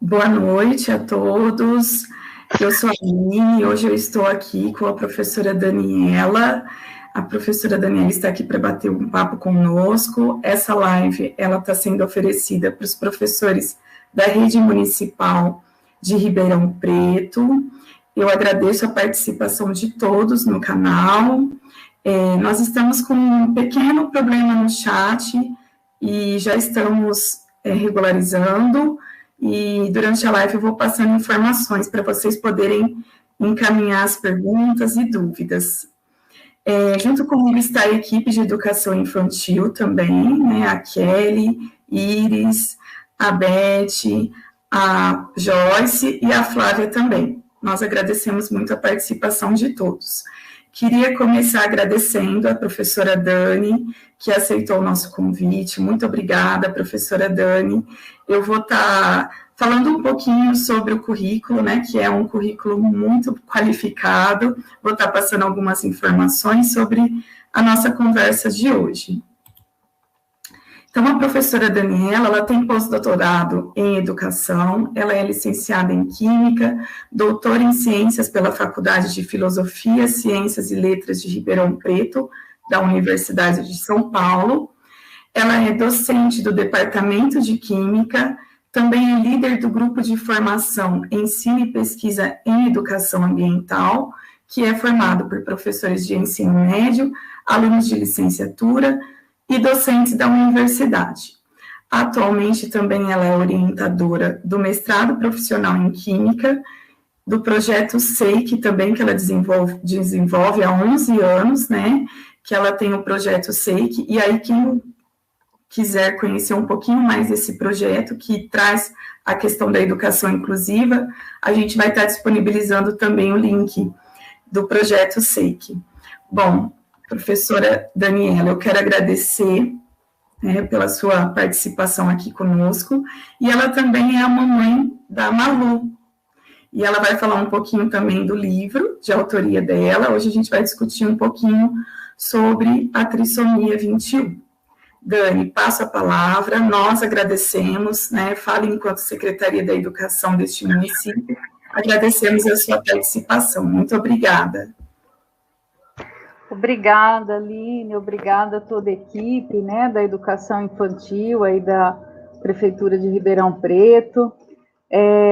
Boa noite a todos. Eu sou a Aline, hoje eu estou aqui com a professora Daniela. A professora Daniela está aqui para bater um papo conosco. Essa live, ela está sendo oferecida para os professores da Rede Municipal de Ribeirão Preto. Eu agradeço a participação de todos no canal. Nós estamos com um pequeno problema no chat e já estamos regularizando. E durante a live eu vou passando informações para vocês poderem encaminhar as perguntas e dúvidas. Junto comigo está a equipe de educação infantil também, né? A Kelly, Iris, a Beth, a Joyce e a Flávia também. Nós agradecemos muito a participação de todos. Queria começar agradecendo a professora Dani, que aceitou o nosso convite. Muito obrigada, professora Dani. Eu vou estar falando um pouquinho sobre o currículo, né, que é um currículo muito qualificado. Vou estar passando algumas informações sobre a nossa conversa de hoje. Então, a professora Daniela, ela tem pós-doutorado em educação, ela é licenciada em Química, doutora em Ciências pela Faculdade de Filosofia, Ciências e Letras de Ribeirão Preto, da Universidade de São Paulo. Ela é docente do Departamento de Química, também é líder do Grupo de Formação, Ensino e Pesquisa em Educação Ambiental, que é formado por professores de ensino médio, alunos de licenciatura, e docentes da universidade. Atualmente, também ela é orientadora do mestrado profissional em Química, do projeto SEIC também, que ela desenvolve há 11 anos, né, que ela tem o projeto SEIC, e aí quem quiser conhecer um pouquinho mais desse projeto, que traz a questão da educação inclusiva, a gente vai estar disponibilizando também o link do projeto SEIC. Bom, professora Daniela, eu quero agradecer pela sua participação aqui conosco, e ela também é a mamãe da Malu, e ela vai falar um pouquinho também do livro, de autoria dela. Hoje a gente vai discutir um pouquinho sobre a trissomia 21. Dani, passo a palavra, nós agradecemos, né, fala enquanto Secretaria da Educação deste município, agradecemos a sua participação, muito obrigada. Obrigada, Aline, obrigada a toda a equipe, né, da educação infantil aí da Prefeitura de Ribeirão Preto.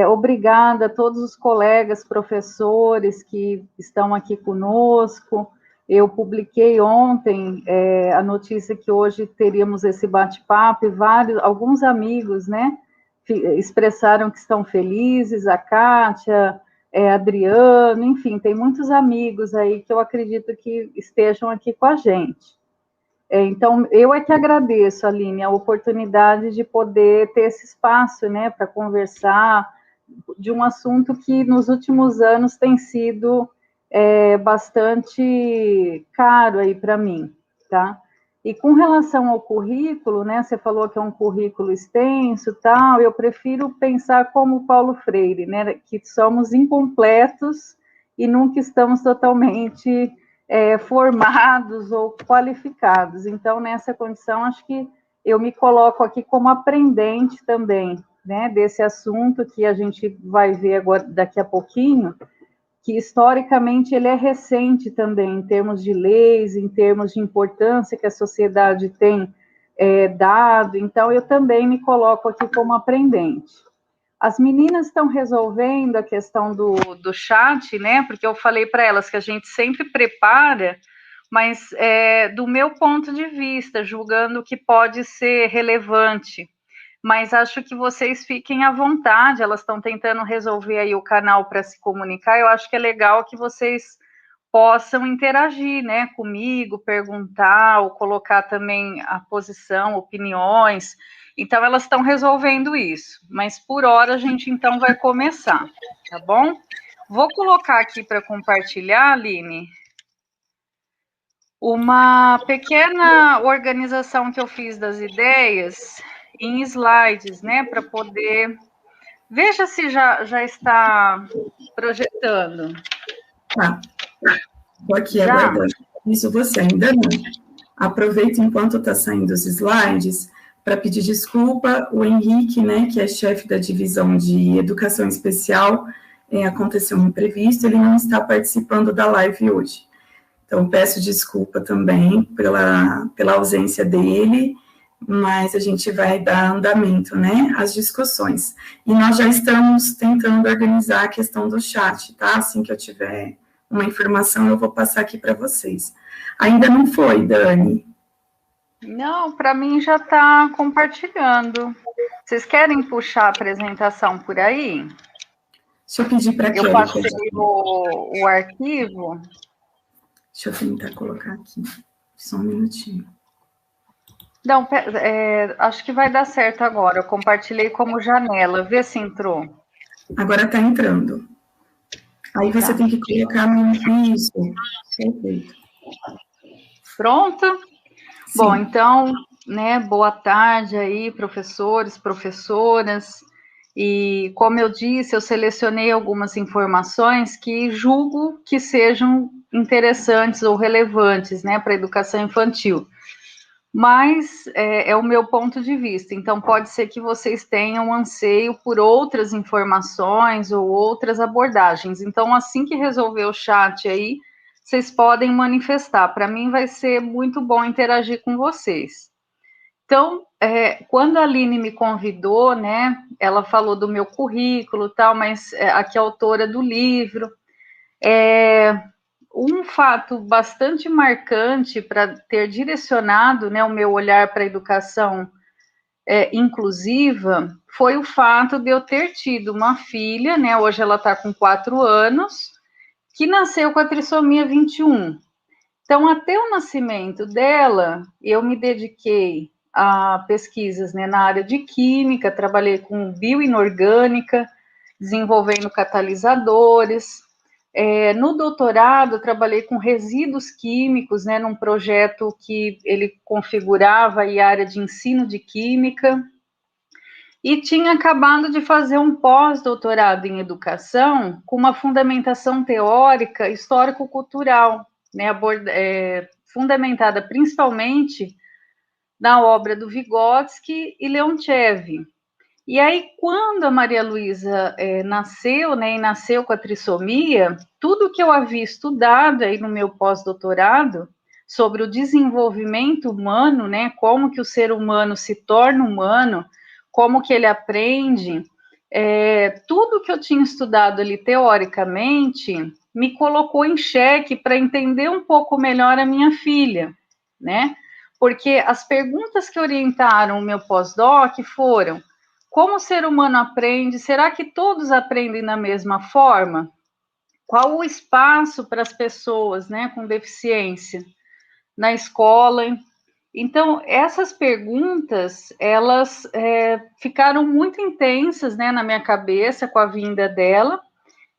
Obrigada a todos os colegas professores que estão aqui conosco. Eu publiquei ontem a notícia que hoje teríamos esse bate-papo e alguns amigos, né, expressaram que estão felizes, a Kátia, Adriano, enfim, tem muitos amigos aí que eu acredito que estejam aqui com a gente. Então, eu é que agradeço, Aline, a oportunidade de poder ter esse espaço, né, para conversar de um assunto que nos últimos anos tem sido bastante caro aí para mim, tá? E com relação ao currículo, né, você falou que é um currículo extenso, tal, eu prefiro pensar como Paulo Freire, né, que somos incompletos e nunca estamos totalmente formados ou qualificados. Então, nessa condição, acho que eu me coloco aqui como aprendente também, né, desse assunto que a gente vai ver agora, daqui a pouquinho, que historicamente ele é recente também, em termos de leis, em termos de importância que a sociedade tem dado, então eu também me coloco aqui como aprendente. As meninas estão resolvendo a questão do chat, né, porque eu falei para elas que a gente sempre prepara, mas do meu ponto de vista, julgando que pode ser relevante, mas acho que vocês fiquem à vontade, elas estão tentando resolver aí o canal para se comunicar, eu acho que é legal que vocês possam interagir, né, comigo, perguntar, ou colocar também a posição, opiniões. Então, elas estão resolvendo isso, mas por hora a gente então vai começar, tá bom? Vou colocar aqui para compartilhar, Aline, uma pequena organização que eu fiz das ideias em slides, né, para poder... Veja se já está projetando. Tá, estou aqui aguardando. Isso você ainda não. Aproveita enquanto está saindo os slides para pedir desculpa. O Henrique, né, que é chefe da divisão de educação especial, aconteceu um imprevisto, ele não está participando da live hoje. Então, peço desculpa também pela ausência dele, mas a gente vai dar andamento, né, às discussões. E nós já estamos tentando organizar a questão do chat, tá? Assim que eu tiver uma informação, eu vou passar aqui para vocês. Ainda não foi, Dani? Não, para mim já está compartilhando. Vocês querem puxar a apresentação por aí? Deixa eu pedir para eu passei o arquivo. Deixa eu tentar colocar aqui. Só um minutinho. Não, acho que vai dar certo agora. Eu compartilhei como janela. Vê se entrou. Agora está entrando. Aí você tem que colocar no isso. Perfeito. Pronta? Sim. Bom, então, né, boa tarde aí, professores, professoras. E, como eu disse, eu selecionei algumas informações que julgo que sejam interessantes ou relevantes, né, para a educação infantil. Mas é o meu ponto de vista, então pode ser que vocês tenham anseio por outras informações ou outras abordagens. Então, assim que resolver o chat aí, vocês podem manifestar. Para mim vai ser muito bom interagir com vocês. Então, quando a Aline me convidou, né, ela falou do meu currículo e tal, mas aqui é autora do livro. Um fato bastante marcante para ter direcionado, né, o meu olhar para a educação inclusiva foi o fato de eu ter tido uma filha, né, hoje ela está com 4 anos, que nasceu com a trissomia 21. Então, até o nascimento dela, eu me dediquei a pesquisas, né, na área de química, trabalhei com bioinorgânica, desenvolvendo catalisadores. No doutorado, trabalhei com resíduos químicos, né, num projeto que ele configurava a área de ensino de química, e tinha acabado de fazer um pós-doutorado em educação com uma fundamentação teórica histórico-cultural, né, fundamentada principalmente na obra do Vygotsky e Leontiev. E aí, quando a Maria Luísa nasceu, né, e nasceu com a trissomia, tudo que eu havia estudado aí no meu pós-doutorado sobre o desenvolvimento humano, né, como que o ser humano se torna humano, como que ele aprende, tudo que eu tinha estudado ali teoricamente me colocou em xeque para entender um pouco melhor a minha filha, né? Porque as perguntas que orientaram o meu pós-doc foram: como o ser humano aprende? Será que todos aprendem da mesma forma? Qual o espaço para as pessoas, né, com deficiência na escola? Então, essas perguntas, elas ficaram muito intensas, né, na minha cabeça com a vinda dela,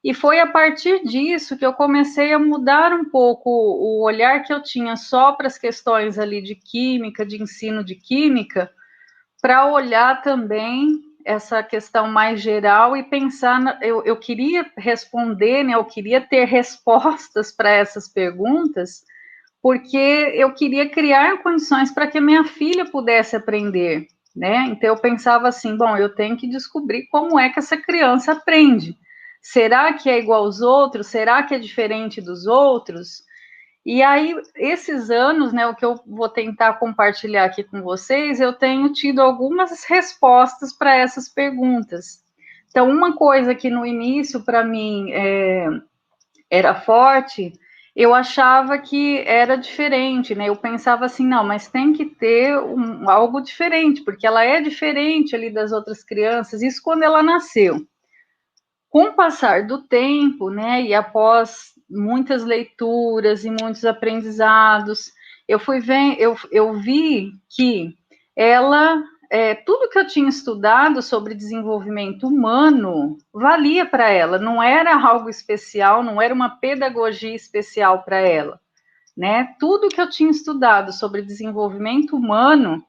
e foi a partir disso que eu comecei a mudar um pouco o olhar que eu tinha só para as questões ali de química, de ensino de química, para olhar também essa questão mais geral e pensar, eu queria responder, né, eu queria ter respostas para essas perguntas, porque eu queria criar condições para que a minha filha pudesse aprender, né? Então eu pensava assim, bom, eu tenho que descobrir como é que essa criança aprende. Será que é igual aos outros? Será que é diferente dos outros? E aí, esses anos, né, o que eu vou tentar compartilhar aqui com vocês, eu tenho tido algumas respostas para essas perguntas. Então, uma coisa que no início, para mim, era forte, eu achava que era diferente, né? Eu pensava assim, não, mas tem que ter algo diferente, porque ela é diferente ali das outras crianças, isso quando ela nasceu. Com o passar do tempo, né, e após muitas leituras e muitos aprendizados, eu vi que ela, tudo que eu tinha estudado sobre desenvolvimento humano valia para ela, não era algo especial, não era uma pedagogia especial para ela, né? Tudo que eu tinha estudado sobre desenvolvimento humano,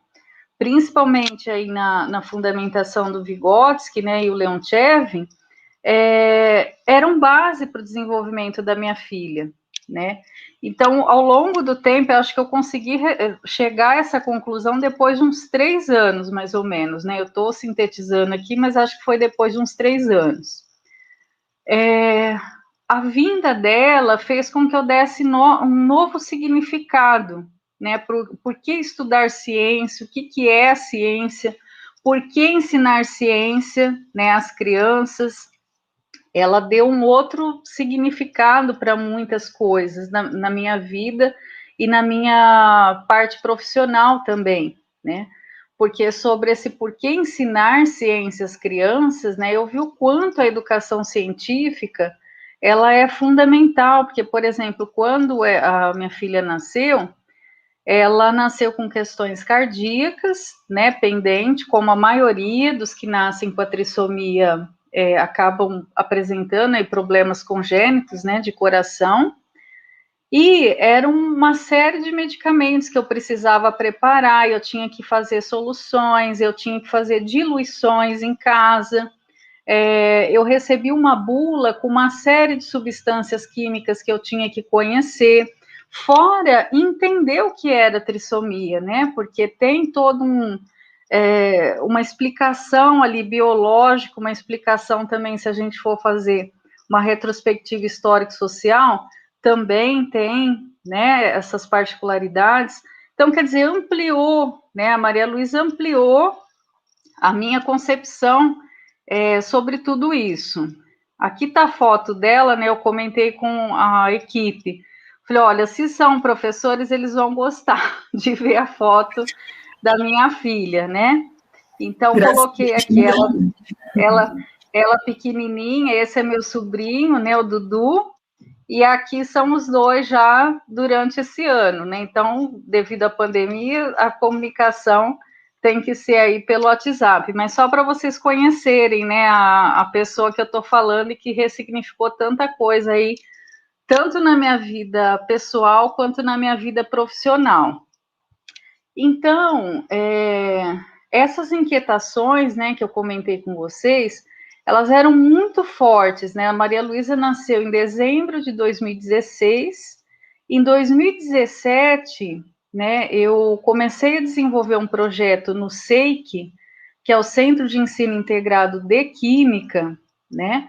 principalmente aí na fundamentação do Vygotsky, né, e o Leontiev, eram base para o desenvolvimento da minha filha, né? Então, ao longo do tempo, eu acho que eu consegui chegar a essa conclusão depois de uns 3 anos, mais ou menos, né? Eu estou sintetizando aqui, mas acho que foi depois de uns 3 anos. A vinda dela fez com que eu desse um novo significado, né? Por que estudar ciência? O que é a ciência? Por que ensinar ciência, né, às crianças? Ela deu um outro significado para muitas coisas na minha vida e na minha parte profissional também, né? Porque sobre esse porquê ensinar ciência às crianças, né? Eu vi o quanto a educação científica ela é fundamental, porque, por exemplo, quando a minha filha nasceu, ela nasceu com questões cardíacas, né, pendente, como a maioria dos que nascem com a trissomia acabam apresentando aí problemas congênitos, né, de coração, e era uma série de medicamentos que eu precisava preparar, eu tinha que fazer soluções, eu tinha que fazer diluições em casa, eu recebi uma bula com uma série de substâncias químicas que eu tinha que conhecer, fora entender o que era trissomia, né? Porque tem todo uma explicação ali biológica, uma explicação também, se a gente for fazer uma retrospectiva histórico-social, também tem, né, essas particularidades. Então, quer dizer, ampliou, né? A Maria Luísa ampliou a minha concepção sobre tudo isso. Aqui está a foto dela, né? Eu comentei com a equipe. Falei, olha, se são professores, eles vão gostar de ver a foto da minha filha, né? Então, coloquei aqui ela pequenininha, esse é meu sobrinho, né, o Dudu, e aqui são os dois já durante esse ano, né? Então, devido à pandemia, a comunicação tem que ser aí pelo WhatsApp, mas só para vocês conhecerem, né, a pessoa que eu estou falando e que ressignificou tanta coisa aí, tanto na minha vida pessoal quanto na minha vida profissional. Então, essas inquietações, né, que eu comentei com vocês, elas eram muito fortes, né? A Maria Luísa nasceu em dezembro de 2016. Em 2017, né, eu comecei a desenvolver um projeto no SEIC, que é o Centro de Ensino Integrado de Química, né?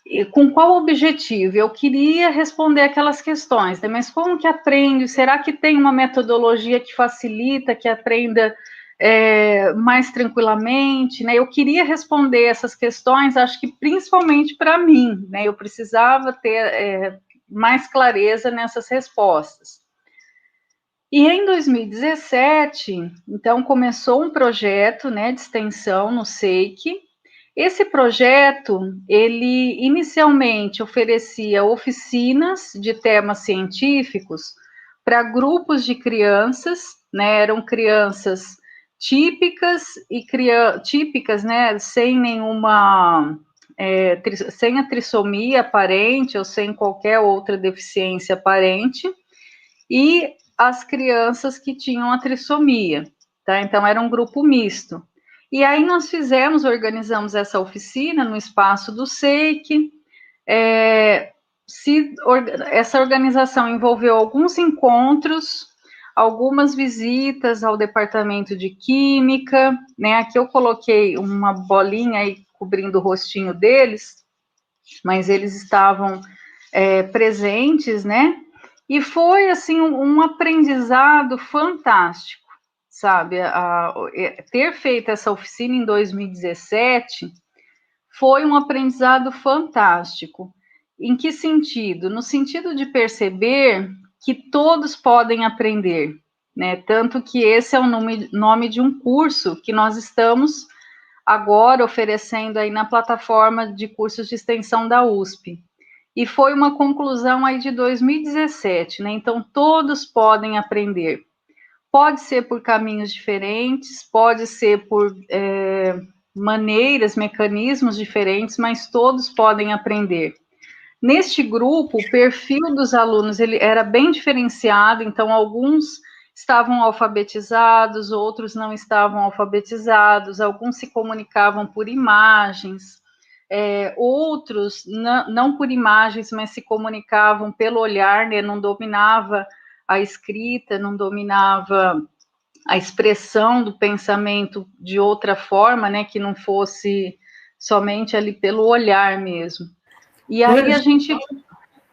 E com qual objetivo? Eu queria responder aquelas questões, né? Mas como que aprende? Será que tem uma metodologia que facilita, que aprenda mais tranquilamente, né? Eu queria responder essas questões, acho que principalmente para mim, né? Eu precisava ter mais clareza nessas respostas. E em 2017, então, começou um projeto, né, de extensão no SEIC. Esse projeto, ele inicialmente oferecia oficinas de temas científicos para grupos de crianças, né, eram crianças típicas, né, sem nenhuma, sem a trissomia aparente ou sem qualquer outra deficiência aparente, e as crianças que tinham a trissomia, tá? Então, era um grupo misto. E aí nós organizamos essa oficina no espaço do SEIC. Essa organização envolveu alguns encontros, algumas visitas ao departamento de química, né? Aqui eu coloquei uma bolinha aí cobrindo o rostinho deles, mas eles estavam presentes, né? E foi, assim, um aprendizado fantástico, sabe? Ter feito essa oficina em 2017 foi um aprendizado fantástico. Em que sentido? No sentido de perceber que todos podem aprender, né? Tanto que esse é o nome de um curso que nós estamos agora oferecendo aí na plataforma de cursos de extensão da USP. E foi uma conclusão aí de 2017, né? Então, todos podem aprender. Pode ser por caminhos diferentes, pode ser por maneiras, mecanismos diferentes, mas todos podem aprender. Neste grupo, o perfil dos alunos ele era bem diferenciado, então alguns estavam alfabetizados, outros não estavam alfabetizados, alguns se comunicavam por imagens, outros, não por imagens, mas se comunicavam pelo olhar, né, não dominava a escrita, não dominava a expressão do pensamento de outra forma, né, que não fosse somente ali pelo olhar mesmo. E aí a gente...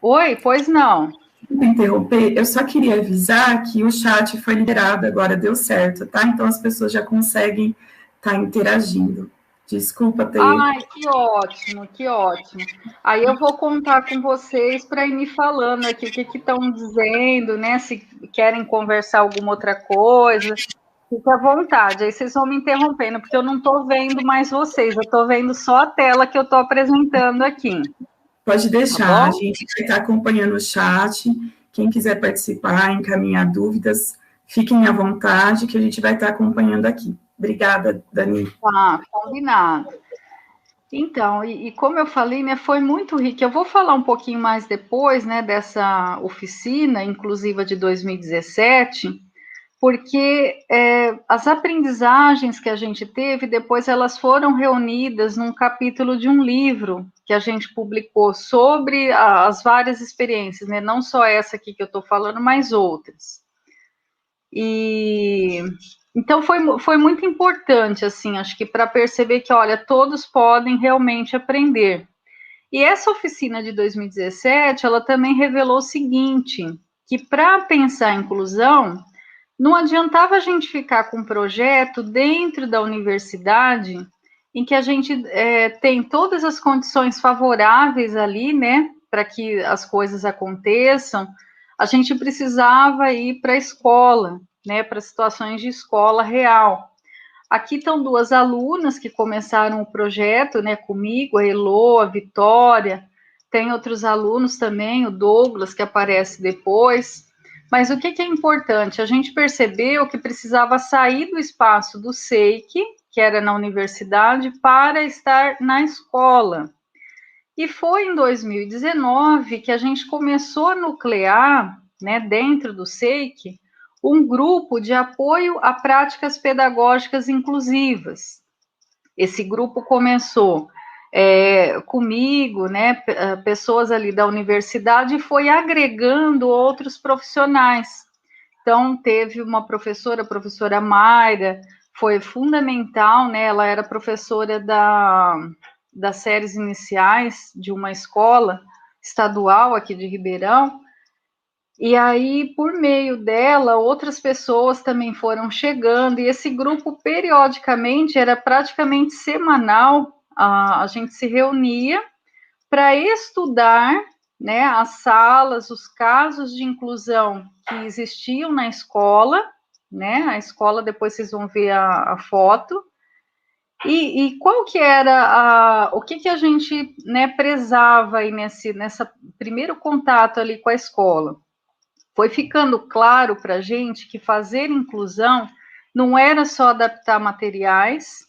Oi, pois não. Interromper, eu só queria avisar que o chat foi liberado agora, deu certo, tá? Então as pessoas já conseguem estar interagindo. Desculpa ter... Ai, que ótimo, que ótimo. Aí eu vou contar com vocês para ir me falando aqui o que estão dizendo, né? Se querem conversar alguma outra coisa, fique à vontade. Aí vocês vão me interrompendo, porque eu não estou vendo mais vocês, eu estou vendo só a tela que eu estou apresentando aqui. Pode deixar, Tá a gente vai estar acompanhando o chat. Quem quiser participar, encaminhar dúvidas, fiquem à vontade, que a gente vai estar acompanhando aqui. Obrigada, Dani. Tá, combinado. Então, e como eu falei, né, foi muito rico. Eu vou falar um pouquinho mais depois, né, dessa oficina inclusiva de 2017, porque as aprendizagens que a gente teve, depois elas foram reunidas num capítulo de um livro que a gente publicou sobre as várias experiências, né, não só essa aqui que eu estou falando, mas outras. E então foi muito importante, assim, acho que para perceber que, olha, todos podem realmente aprender. E essa oficina de 2017, ela também revelou o seguinte, que para pensar a inclusão, não adiantava a gente ficar com um projeto dentro da universidade, em que a gente tem todas as condições favoráveis ali, né, para que as coisas aconteçam. A gente precisava ir para a escola, né, para situações de escola real. Aqui estão duas alunas que começaram o projeto, né, comigo, a Elô, a Vitória, tem outros alunos também, o Douglas, que aparece depois. Mas o que é importante? A gente percebeu que precisava sair do espaço do SEIC, que era na universidade, para estar na escola. E foi em 2019 que a gente começou a nuclear, né, dentro do SEIC, um grupo de apoio a práticas pedagógicas inclusivas. Esse grupo começou comigo, né, pessoas ali da universidade, e foi agregando outros profissionais. Então, teve uma professora, a professora Mayra, foi fundamental, né, ela era professora das séries iniciais de uma escola estadual aqui de Ribeirão, e aí, por meio dela, outras pessoas também foram chegando, e esse grupo, periodicamente, era praticamente semanal, a gente se reunia para estudar, né, as salas, os casos de inclusão que existiam na escola, né, a escola, depois vocês vão ver a foto, e qual que era o que a gente, né, prezava aí nessa primeiro contato ali com a escola? Foi ficando claro para a gente que fazer inclusão não era só adaptar materiais.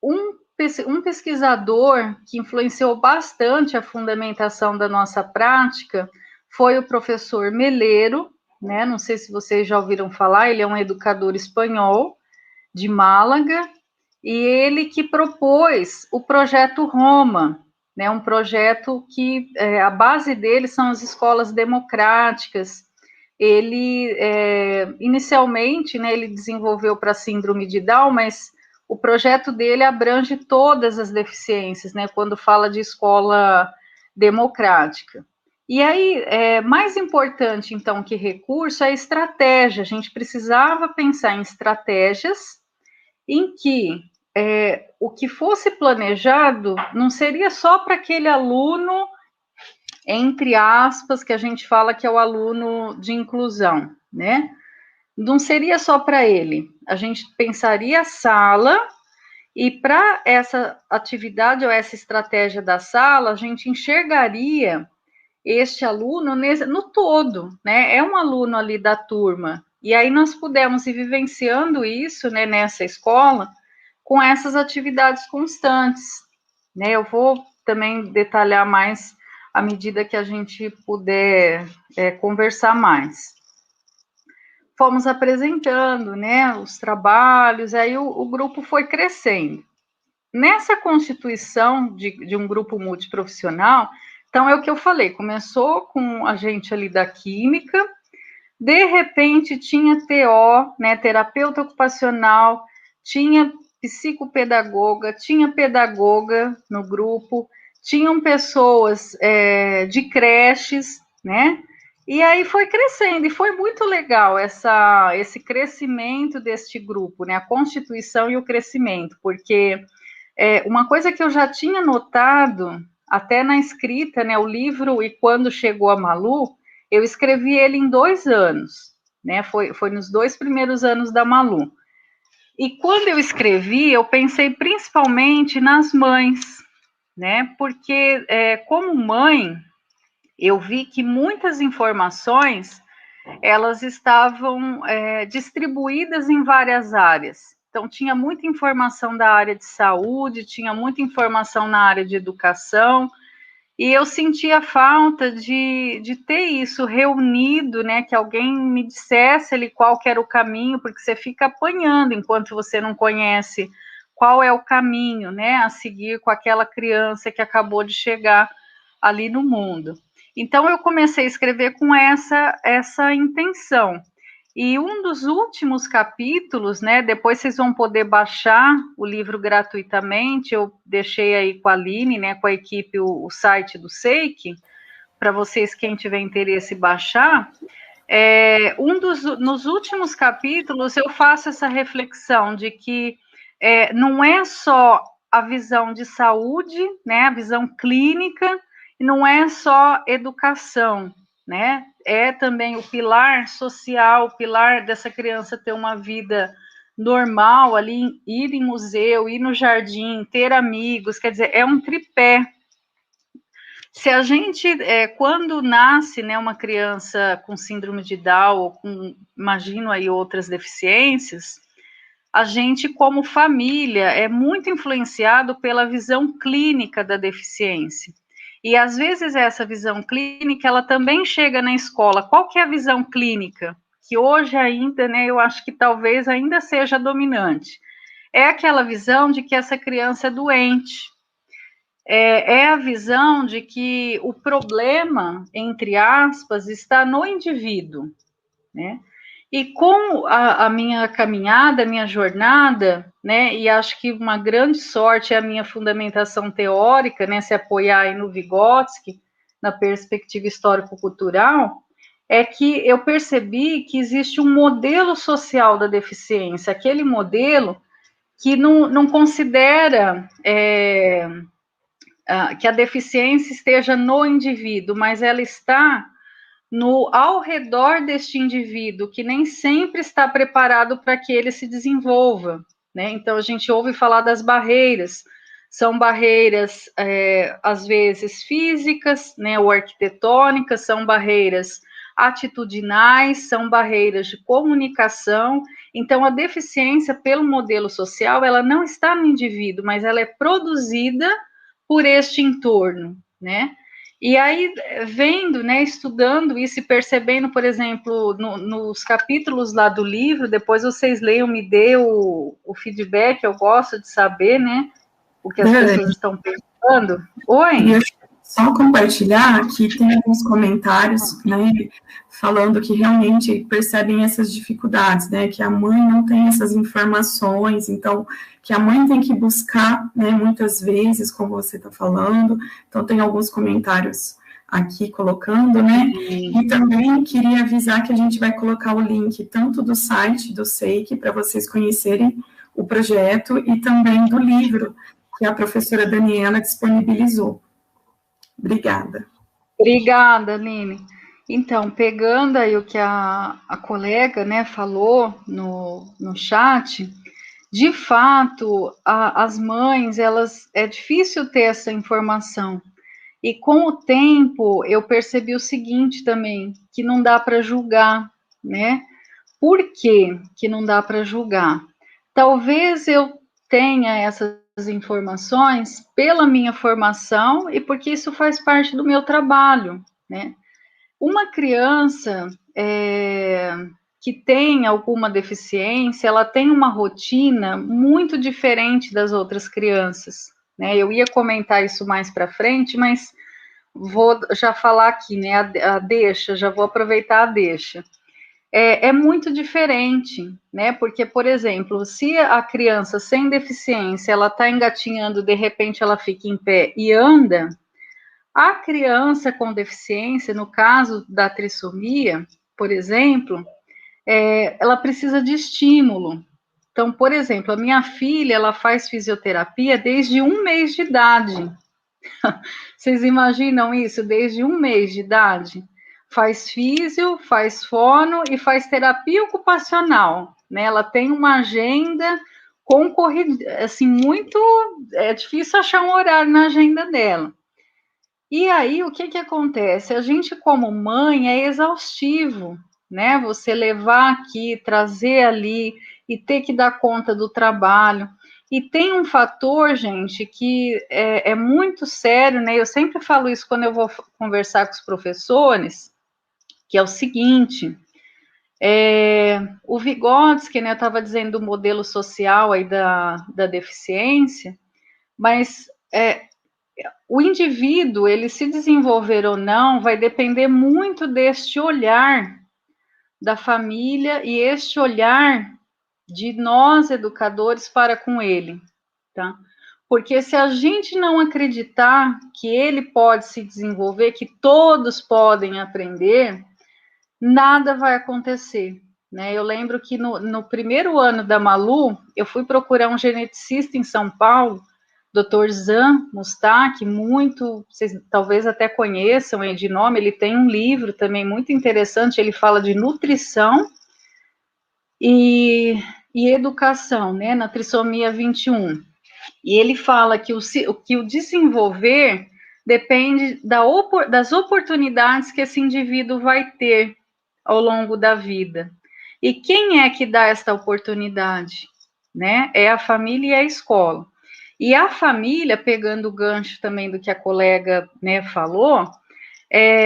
Um pesquisador que influenciou bastante a fundamentação da nossa prática foi o professor Meleiro, né? Não sei se vocês já ouviram falar, ele é um educador espanhol de Málaga, e ele que propôs o projeto Roma, né, um projeto que a base dele são as escolas democráticas. Ele, inicialmente, né, ele desenvolveu para a síndrome de Down, mas o projeto dele abrange todas as deficiências, né, quando fala de escola democrática. E aí, mais importante, então, que recurso, é a estratégia. A gente precisava pensar em estratégias em que o que fosse planejado não seria só para aquele aluno, entre aspas, que a gente fala que é o aluno de inclusão, né? Não seria só para ele. A gente pensaria a sala, e para essa atividade ou essa estratégia da sala, a gente enxergaria este aluno no todo, né? É um aluno ali da turma. E aí nós pudemos ir vivenciando isso, né, nessa escola, com essas atividades constantes, né? Eu vou também detalhar mais à medida que a gente puder conversar mais. Fomos apresentando, né, os trabalhos, aí o grupo foi crescendo. nessa constituição de um grupo multiprofissional, então é o que eu falei, começou com a gente ali da química, de repente tinha TO, né, terapeuta ocupacional, tinha psicopedagoga, tinha pedagoga no grupo, tinham pessoas de creches, né? E aí foi crescendo, e foi muito legal esse crescimento deste grupo, né? A constituição e o crescimento, porque uma coisa que eu já tinha notado, até na escrita, né? O livro E Quando Chegou a Malu, eu escrevi ele em 2 anos, né? Foi nos 2 primeiros anos da Malu. E quando eu escrevi, eu pensei principalmente nas mães, né? Porque, como mãe, eu vi que muitas informações, elas estavam distribuídas em várias áreas. Então, tinha muita informação da área de saúde, tinha muita informação na área de educação, e eu sentia falta de ter isso reunido, né, que alguém me dissesse ali qual que era o caminho, porque você fica apanhando enquanto você não conhece qual é o caminho, né, a seguir com aquela criança que acabou de chegar ali no mundo. Então, eu comecei a escrever com essa intenção. E um dos últimos capítulos, né, depois vocês vão poder baixar o livro gratuitamente, eu deixei aí com a Aline, né, com a equipe, o site do Seik, para vocês, quem tiver interesse, baixar. Nos últimos capítulos, eu faço essa reflexão de que não é só a visão de saúde, né, a visão clínica, e não é só educação, né, é também o pilar social, o pilar dessa criança ter uma vida normal ali, ir em museu, ir no jardim, ter amigos, quer dizer, é um tripé. Se a gente, quando nasce, né, uma criança com síndrome de Down, ou imagino aí outras deficiências, a gente, como família, é muito influenciado pela visão clínica da deficiência. E, às vezes, essa visão clínica, ela também chega na escola. Qual que é a visão clínica? Que hoje ainda, né, eu acho que talvez ainda seja dominante. É aquela visão de que essa criança é doente. É a visão de que o problema, entre aspas, está no indivíduo, né? E com a minha caminhada, a minha jornada, né, e acho que uma grande sorte é a minha fundamentação teórica, né, se apoiar aí no Vygotsky, na perspectiva histórico-cultural, é que eu percebi que existe um modelo social da deficiência, aquele modelo que não considera que a deficiência esteja no indivíduo, mas ela está ao redor deste indivíduo, que nem sempre está preparado para que ele se desenvolva, né? Então, a gente ouve falar das barreiras, são barreiras, às vezes, físicas, né, ou arquitetônicas, são barreiras atitudinais, são barreiras de comunicação. Então, a deficiência, pelo modelo social, ela não está no indivíduo, mas ela é produzida por este entorno, né? E aí, vendo, né, estudando isso e percebendo, por exemplo, nos capítulos lá do livro, depois vocês leiam, me dê o feedback, eu gosto de saber, né, o que as pessoas estão pensando. Oi? Só compartilhar que tem alguns comentários, né, falando que realmente percebem essas dificuldades, né, que a mãe não tem essas informações, então, que a mãe tem que buscar, né, muitas vezes, como você está falando, então tem alguns comentários aqui colocando, né, e também queria avisar que a gente vai colocar o link tanto do site do Seik, para vocês conhecerem o projeto, e também do livro que a professora Daniela disponibilizou. Obrigada. Obrigada, Aline. Então, pegando aí o que a colega, né, falou no chat, de fato, as mães, é difícil ter essa informação. E com o tempo, eu percebi o seguinte também, que não dá para julgar, né? Por que não dá para julgar? Talvez eu tenha essas informações pela minha formação e porque isso faz parte do meu trabalho, né? Uma criança que tem alguma deficiência, ela tem uma rotina muito diferente das outras crianças, né? Eu ia comentar isso mais para frente, mas vou já falar aqui, né? A deixa, já vou aproveitar a deixa. É muito diferente, né? Porque, por exemplo, se a criança sem deficiência, ela está engatinhando, de repente ela fica em pé e anda, a criança com deficiência, no caso da trissomia, por exemplo, ela precisa de estímulo. Então, por exemplo, a minha filha, ela faz fisioterapia desde 1 mês de idade. Vocês imaginam isso? Desde 1 mês de idade? Faz físio, faz fono e faz terapia ocupacional, né? Ela tem uma agenda concorrida, assim, muito... É difícil achar um horário na agenda dela. E aí, o que que acontece? A gente, como mãe, é exaustivo, né? Você levar aqui, trazer ali e ter que dar conta do trabalho. E tem um fator, gente, que é muito sério, né? Eu sempre falo isso quando eu vou conversar com os professores, que é o seguinte: o Vygotsky, né, estava dizendo do modelo social aí da deficiência, mas o indivíduo, ele se desenvolver ou não, vai depender muito deste olhar da família e este olhar de nós, educadores, para com ele, tá? Porque se a gente não acreditar que ele pode se desenvolver, que todos podem aprender, nada vai acontecer, né? Eu lembro que no primeiro ano da Malu, eu fui procurar um geneticista em São Paulo, Dr. Zan Mustak, muito, vocês talvez até conheçam ele de nome, ele tem um livro também muito interessante, ele fala de nutrição e educação, né, na trissomia 21. E ele fala que o desenvolver depende das oportunidades que esse indivíduo vai ter ao longo da vida. E quem é que dá esta oportunidade? Né? É a família e a escola. E a família, pegando o gancho também do que a colega, né, falou,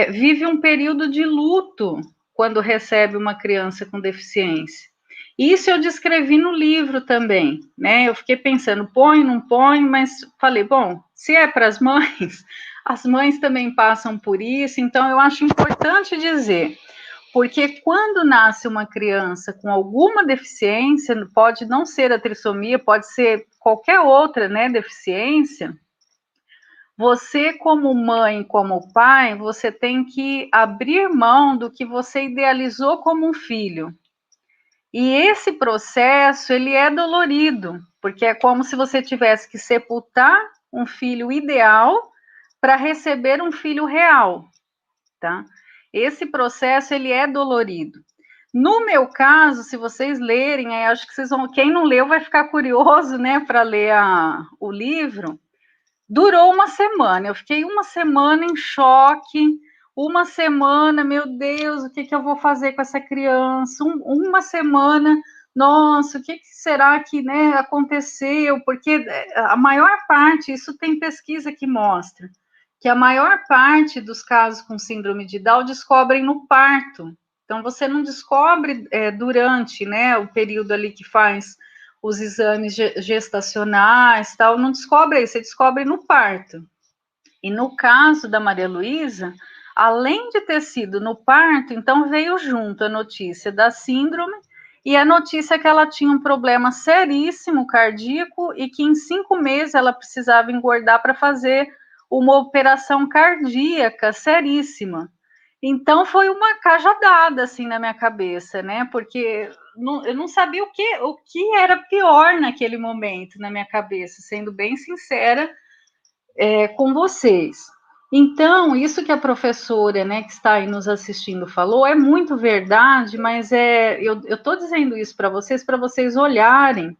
vive um período de luto quando recebe uma criança com deficiência. Isso eu descrevi no livro também, né? Eu fiquei pensando, põe, não põe, mas falei, bom, se é para as mães também passam por isso, então eu acho importante dizer, porque quando nasce uma criança com alguma deficiência, pode não ser a trissomia, pode ser qualquer outra, né, deficiência, você, como mãe, como pai, você tem que abrir mão do que você idealizou como um filho. E esse processo, ele é dolorido, porque é como se você tivesse que sepultar um filho ideal para receber um filho real, tá? Esse processo, ele é dolorido. No meu caso, se vocês lerem, acho que vocês vão, quem não leu vai ficar curioso, né, para ler o livro. Durou uma semana, eu fiquei uma semana em choque, uma semana, meu Deus, o que eu vou fazer com essa criança? Uma semana, nossa, o que será que, né, aconteceu? Porque a maior parte, isso tem pesquisa que mostra, que a maior parte dos casos com síndrome de Down descobrem no parto. Então, você não descobre durante, né, o período ali que faz os exames gestacionais, tal, não descobre aí, você descobre no parto. E no caso da Maria Luísa, além de ter sido no parto, então veio junto a notícia da síndrome e a notícia que ela tinha um problema seríssimo cardíaco e que em 5 meses ela precisava engordar para fazer uma operação cardíaca seríssima. Então foi uma cajadada assim na minha cabeça, né? Porque eu não sabia o que era pior naquele momento na minha cabeça, sendo bem sincera com vocês. Então, isso que a professora, né, que está aí nos assistindo falou é muito verdade, mas eu estou dizendo isso para vocês olharem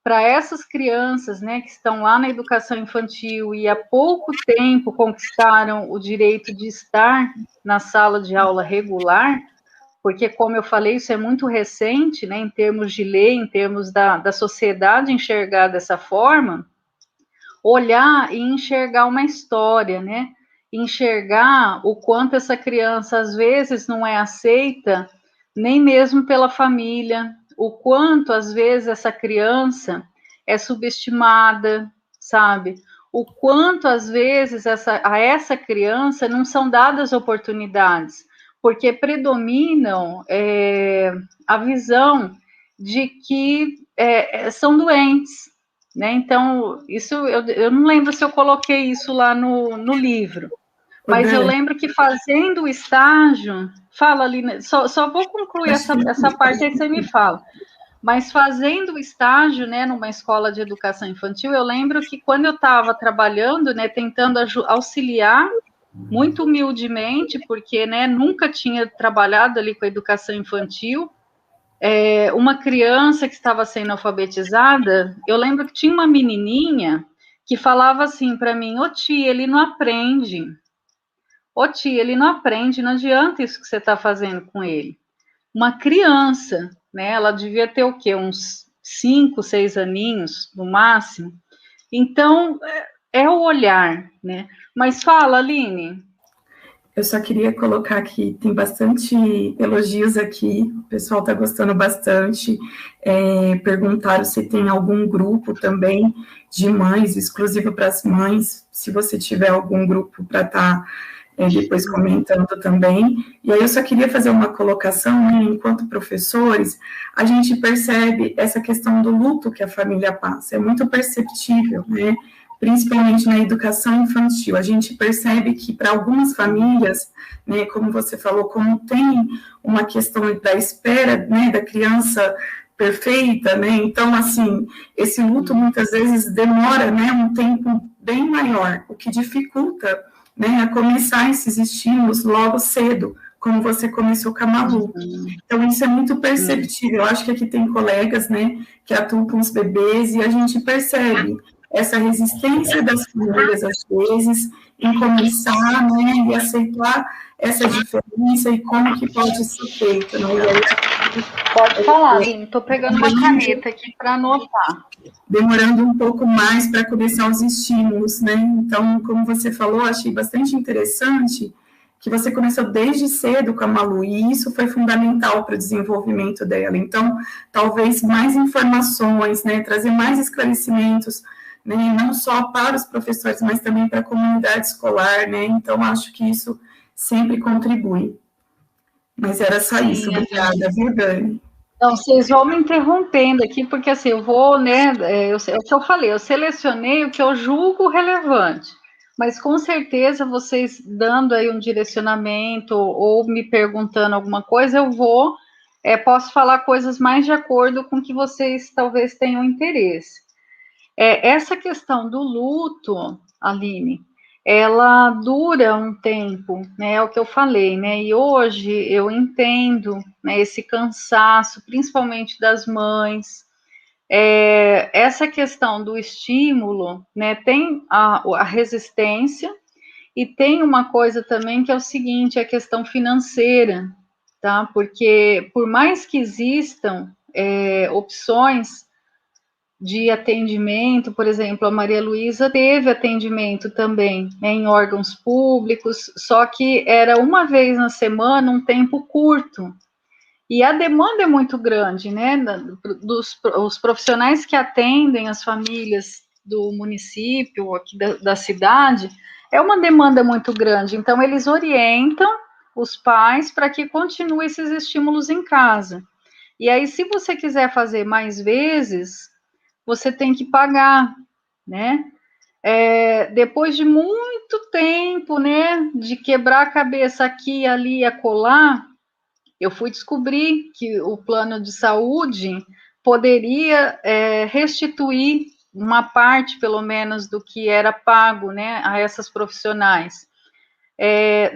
para essas crianças, né, que estão lá na educação infantil e há pouco tempo conquistaram o direito de estar na sala de aula regular, porque, como eu falei, isso é muito recente, né, em termos de lei, em termos da sociedade enxergar dessa forma, olhar e enxergar uma história, né, enxergar o quanto essa criança, às vezes, não é aceita nem mesmo pela família, o quanto às vezes essa criança é subestimada, sabe? O quanto às vezes a essa criança não são dadas oportunidades, porque predominam a visão de que são doentes, né? Então, isso eu não lembro se eu coloquei isso lá no livro, mas eu lembro que fazendo o estágio, fala ali, só vou concluir essa parte aí que você me fala. Mas fazendo o estágio, né, numa escola de educação infantil, eu lembro que quando eu estava trabalhando, né, tentando auxiliar, muito humildemente, porque, né, nunca tinha trabalhado ali com a educação infantil, uma criança que estava sendo alfabetizada, eu lembro que tinha uma menininha que falava assim para mim: ô tia, ele não aprende. Ô tia, ele não aprende, não adianta isso que você está fazendo com ele. Uma criança, né? Ela devia ter o quê? Uns 5, 6 aninhos, no máximo. Então, é o olhar, né? Mas fala, Aline. Eu só queria colocar aqui, tem bastante elogios aqui, o pessoal está gostando bastante. Perguntaram se tem algum grupo também de mães, exclusivo para as mães, se você tiver algum grupo para estar depois comentando também. E aí eu só queria fazer uma colocação, né, enquanto professores, a gente percebe essa questão do luto que a família passa, é muito perceptível, né? Principalmente na educação infantil. A gente percebe que para algumas famílias, né, como você falou, como tem uma questão da espera, né, da criança perfeita, né, então, assim, esse luto muitas vezes demora, né, um tempo bem maior, o que dificulta, né, a começar esses estímulos logo cedo, como você começou com a Malu. Então, isso é muito perceptível. Eu acho que aqui tem colegas, né, que atuam com os bebês e a gente percebe essa resistência das famílias, às vezes, em começar, né, e aceitar essa diferença e como que pode ser feito, né? E aí, pode falar, Aline, estou pegando uma caneta aqui para anotar. Demorando um pouco mais para começar os estímulos, né? Então, como você falou, achei bastante interessante que você começou desde cedo com a Malu, e isso foi fundamental para o desenvolvimento dela. Então, talvez mais informações, né, trazer mais esclarecimentos, né, não só para os professores, mas também para a comunidade escolar, né? Então, acho que isso sempre contribui. Mas era só isso. Obrigada, viu, Dani? Não, vocês vão me interrompendo aqui, porque assim, eu vou, né, é o que eu falei, eu selecionei o que eu julgo relevante, mas com certeza vocês dando aí um direcionamento ou me perguntando alguma coisa, eu vou, posso falar coisas mais de acordo com que vocês talvez tenham interesse. Essa questão do luto, Aline, ela dura um tempo, né? É o que eu falei, né? E hoje eu entendo, né, esse cansaço, principalmente das mães. Essa questão do estímulo, né? Tem a resistência e tem uma coisa também que é o seguinte, a questão financeira, tá? Porque por mais que existam opções de atendimento, por exemplo, a Maria Luísa teve atendimento também, né, em órgãos públicos, só que era uma vez na semana, um tempo curto. E a demanda é muito grande, né? Os profissionais que atendem as famílias do município, aqui da cidade, é uma demanda muito grande. Então, eles orientam os pais para que continue esses estímulos em casa. E aí, se você quiser fazer mais vezes, você tem que pagar, né? Depois de muito tempo, né, de quebrar a cabeça aqui, ali, acolá, eu fui descobrir que o plano de saúde poderia restituir uma parte, pelo menos, do que era pago, né, a essas profissionais.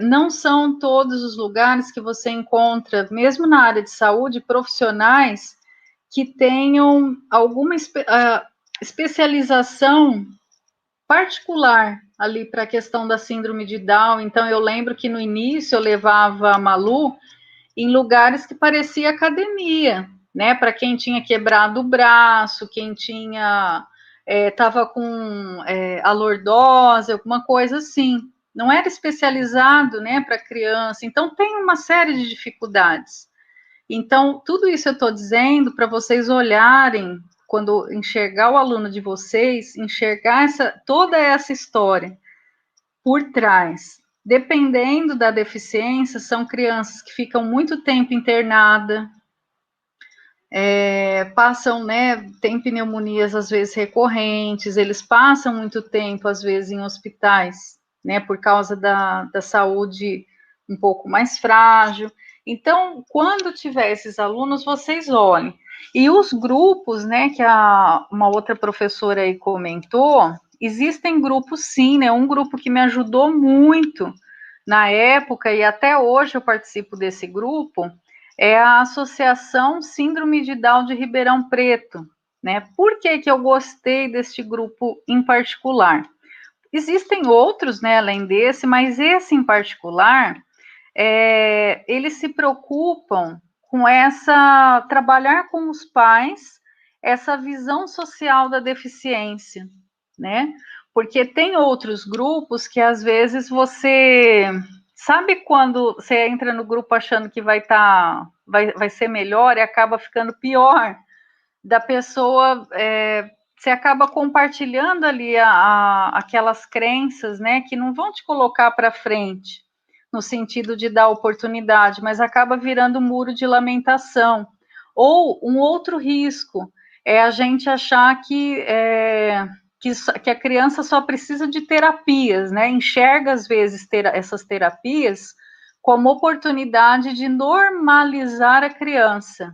Não são todos os lugares que você encontra, mesmo na área de saúde, profissionais que tenham alguma especialização particular ali para a questão da síndrome de Down. Então, eu lembro que no início eu levava a Malu em lugares que parecia academia, né? Para quem tinha quebrado o braço, quem tinha estava com a lordose, alguma coisa assim. Não era especializado, né, para criança. Então, tem uma série de dificuldades. Então, tudo isso eu estou dizendo para vocês olharem, quando enxergar o aluno de vocês, enxergar toda essa história por trás. Dependendo da deficiência, são crianças que ficam muito tempo internada, passam, né, tem pneumonias às vezes recorrentes, eles passam muito tempo, às vezes, em hospitais, né, por causa da saúde um pouco mais frágil. Então, quando tiver esses alunos, vocês olhem. E os grupos, né, que uma outra professora aí comentou, existem grupos sim, né, um grupo que me ajudou muito na época, e até hoje eu participo desse grupo, é a Associação Síndrome de Down de Ribeirão Preto, né? Por que que eu gostei deste grupo em particular? Existem outros, né, além desse, mas esse em particular, eles se preocupam com trabalhar com os pais, essa visão social da deficiência, né? Porque tem outros grupos que às vezes sabe quando você entra no grupo achando que vai ser melhor e acaba ficando pior, da pessoa, você acaba compartilhando ali aquelas crenças, né, que não vão te colocar para frente, no sentido de dar oportunidade, mas acaba virando um muro de lamentação. Ou um outro risco é a gente achar que a criança só precisa de terapias, né? Enxerga, às vezes, essas terapias como oportunidade de normalizar a criança.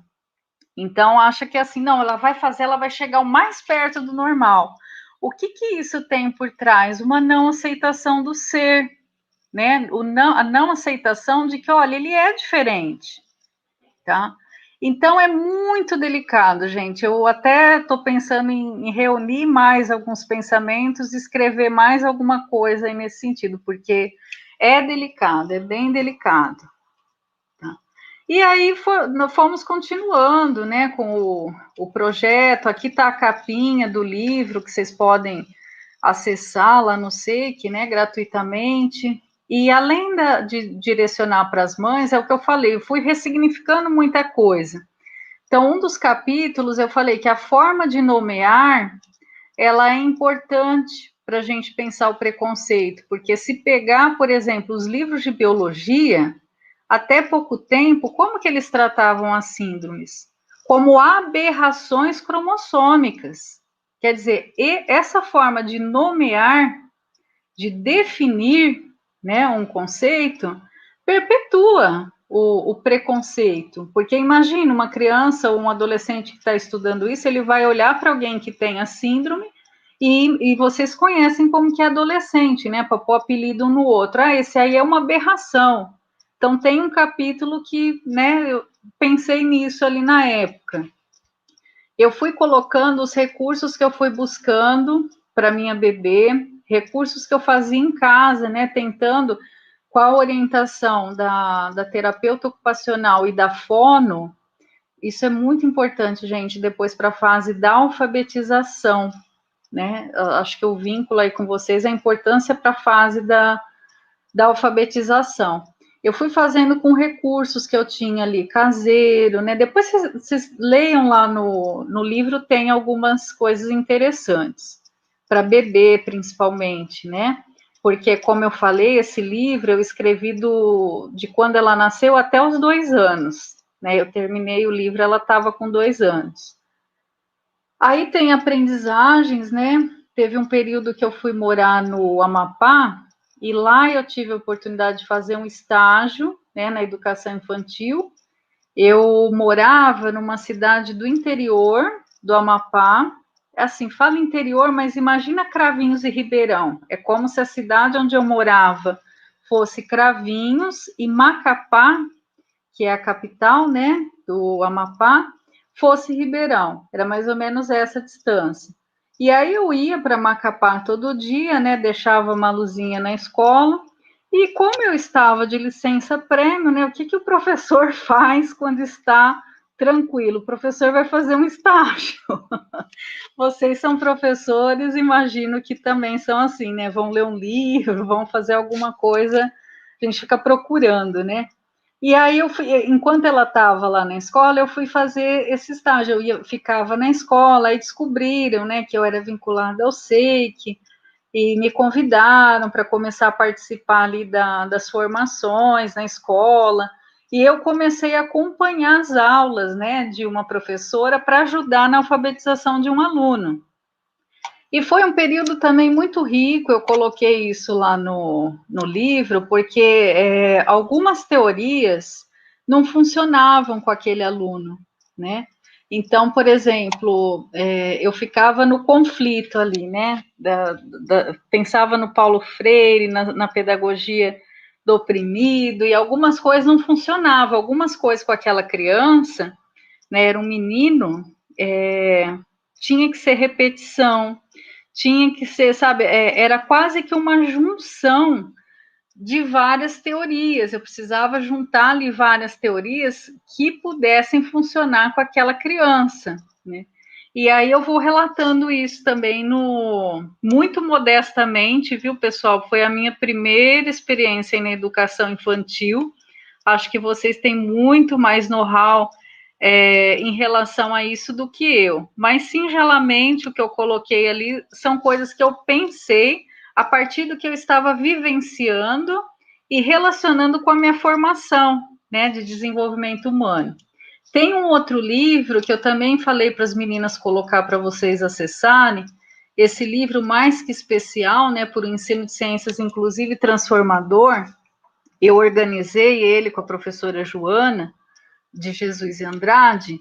Então, acha que assim, não, ela vai chegar o mais perto do normal. O que isso tem por trás? Uma não aceitação do ser, né? A não aceitação de que, olha, ele é diferente, tá? Então, é muito delicado, gente. Eu até estou pensando em reunir mais alguns pensamentos, escrever mais alguma coisa aí nesse sentido, porque é delicado, é bem delicado. Tá? E aí fomos continuando, né, com o projeto. Aqui está a capinha do livro, que vocês podem acessar lá no SEIC, né, gratuitamente. E além de direcionar para as mães, é o que eu falei, eu fui ressignificando muita coisa. Então, um dos capítulos eu falei que a forma de nomear, ela é importante para a gente pensar o preconceito, porque se pegar, por exemplo, os livros de biologia, até pouco tempo, como que eles tratavam as síndromes? Como aberrações cromossômicas. Quer dizer, essa forma de nomear, de definir, né, um conceito, perpetua o preconceito. Porque imagina uma criança ou um adolescente que está estudando isso, ele vai olhar para alguém que tem a síndrome e vocês conhecem como que é adolescente, né? Para pôr apelido um no outro. Ah, esse aí é uma aberração. Então tem um capítulo que, né, eu pensei nisso ali na época. Eu fui colocando os recursos que eu fui buscando para minha bebê, recursos que eu fazia em casa, né, tentando, com a orientação da terapeuta ocupacional e da fono. Isso é muito importante, gente, depois para a fase da alfabetização, né? Acho que o vínculo aí com vocês é a importância para a fase da alfabetização. Eu fui fazendo com recursos que eu tinha ali, caseiro, né? Depois vocês leiam lá no livro, tem algumas coisas interessantes, para bebê principalmente, né? Porque, como eu falei, esse livro eu escrevi de quando ela nasceu até os 2 anos, né? Eu terminei o livro, ela estava com 2 anos. Aí tem aprendizagens, né? Teve um período que eu fui morar no Amapá, e lá eu tive a oportunidade de fazer um estágio, né, na educação infantil. Eu morava numa cidade do interior do Amapá. Assim, fala interior, mas imagina Cravinhos e Ribeirão. É como se a cidade onde eu morava fosse Cravinhos e Macapá, que é a capital, né, do Amapá, fosse Ribeirão. Era mais ou menos essa distância. E aí eu ia para Macapá todo dia, né, deixava uma luzinha na escola, e como eu estava de licença prêmio, né, o que o professor faz quando está tranquilo? O professor vai fazer um estágio. Vocês são professores, imagino que também são assim, né, vão ler um livro, vão fazer alguma coisa, a gente fica procurando, né? E aí enquanto ela estava lá na escola, eu fui fazer esse estágio. Ficava na escola e descobriram, né, que eu era vinculada ao SEIC e me convidaram para começar a participar ali das formações na escola. E eu comecei a acompanhar as aulas, né, de uma professora para ajudar na alfabetização de um aluno. E foi um período também muito rico, eu coloquei isso lá no livro, porque algumas teorias não funcionavam com aquele aluno, né? Então, por exemplo, eu ficava no conflito ali, né? Pensava no Paulo Freire, na pedagogia do oprimido, e algumas coisas não funcionavam, algumas coisas com aquela criança, né? Era um menino, tinha que ser repetição, tinha que ser, sabe, era quase que uma junção de várias teorias. Eu precisava juntar ali várias teorias que pudessem funcionar com aquela criança, né? E aí eu vou relatando isso também muito modestamente, viu, pessoal? Foi a minha primeira experiência na educação infantil. Acho que vocês têm muito mais know-how em relação a isso do que eu. Mas, singelamente, o que eu coloquei ali são coisas que eu pensei a partir do que eu estava vivenciando e relacionando com a minha formação, né, de desenvolvimento humano. Tem um outro livro que eu também falei para as meninas colocar para vocês acessarem, esse livro mais que especial, né, por um ensino de ciências inclusive transformador. Eu organizei ele com a professora Joana, de Jesus e Andrade,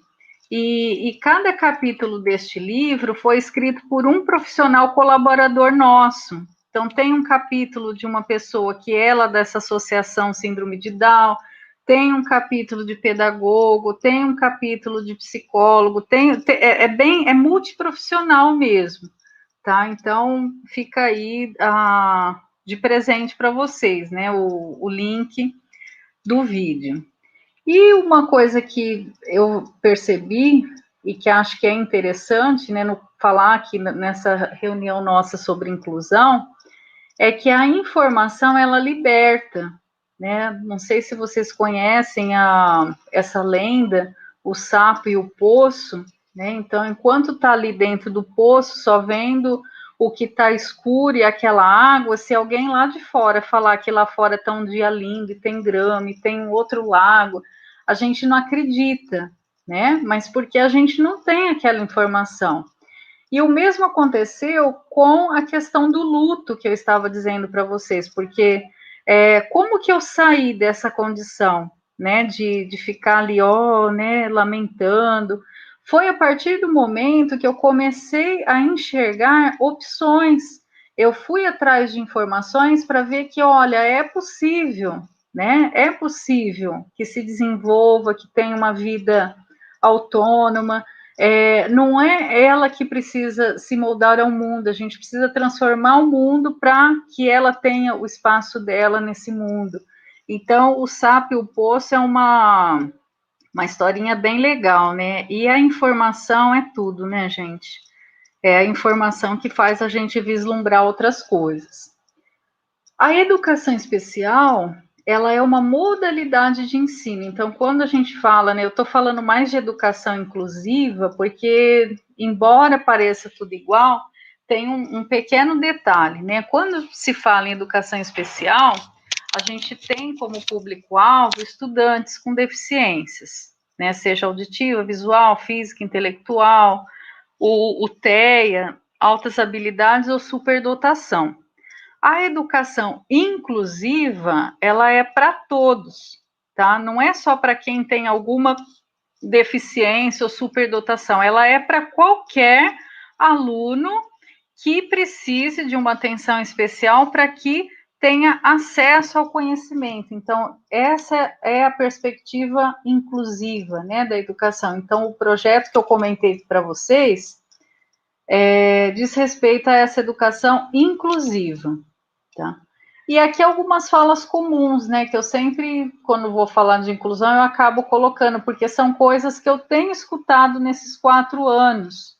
e cada capítulo deste livro foi escrito por um profissional colaborador nosso. Então, tem um capítulo de uma pessoa que é lá dessa associação Síndrome de Down, tem um capítulo de pedagogo, tem um capítulo de psicólogo, é multiprofissional mesmo, tá? Então, fica aí de presente para vocês, né, o link do vídeo. E uma coisa que eu percebi e que acho que é interessante, né, no falar aqui nessa reunião nossa sobre inclusão, é que a informação ela liberta, né? Não sei se vocês conhecem essa lenda, o sapo e o poço, né? Então, enquanto está ali dentro do poço, só vendo o que está escuro e aquela água, se alguém lá de fora falar que lá fora está um dia lindo e tem grama e tem outro lago, a gente não acredita, né? Mas porque a gente não tem aquela informação. E o mesmo aconteceu com a questão do luto que eu estava dizendo para vocês, porque como que eu saí dessa condição, né, de ficar ali, né, lamentando? Foi a partir do momento que eu comecei a enxergar opções. Eu fui atrás de informações para ver que, olha, é possível, né? É possível que se desenvolva, que tenha uma vida autônoma. Não é ela que precisa se moldar ao mundo, a gente precisa transformar o mundo para que ela tenha o espaço dela nesse mundo. Então, o sapo e o poço é uma historinha bem legal, né? E a informação é tudo, né, gente? É a informação que faz a gente vislumbrar outras coisas. A educação especial, ela é uma modalidade de ensino. Então, quando a gente fala, né, eu estou falando mais de educação inclusiva, porque, embora pareça tudo igual, tem um pequeno detalhe, né? Quando se fala em educação especial, a gente tem como público-alvo estudantes com deficiências, né? Seja auditiva, visual, física, intelectual, o TEA, altas habilidades ou superdotação. A educação inclusiva, ela é para todos, tá? Não é só para quem tem alguma deficiência ou superdotação, ela é para qualquer aluno que precise de uma atenção especial para que tenha acesso ao conhecimento. Então, essa é a perspectiva inclusiva, né, da educação. Então, o projeto que eu comentei para vocês diz respeito a essa educação inclusiva. Tá? E aqui algumas falas comuns, né, que eu sempre, quando vou falar de inclusão, eu acabo colocando, porque são coisas que eu tenho escutado nesses 4 anos,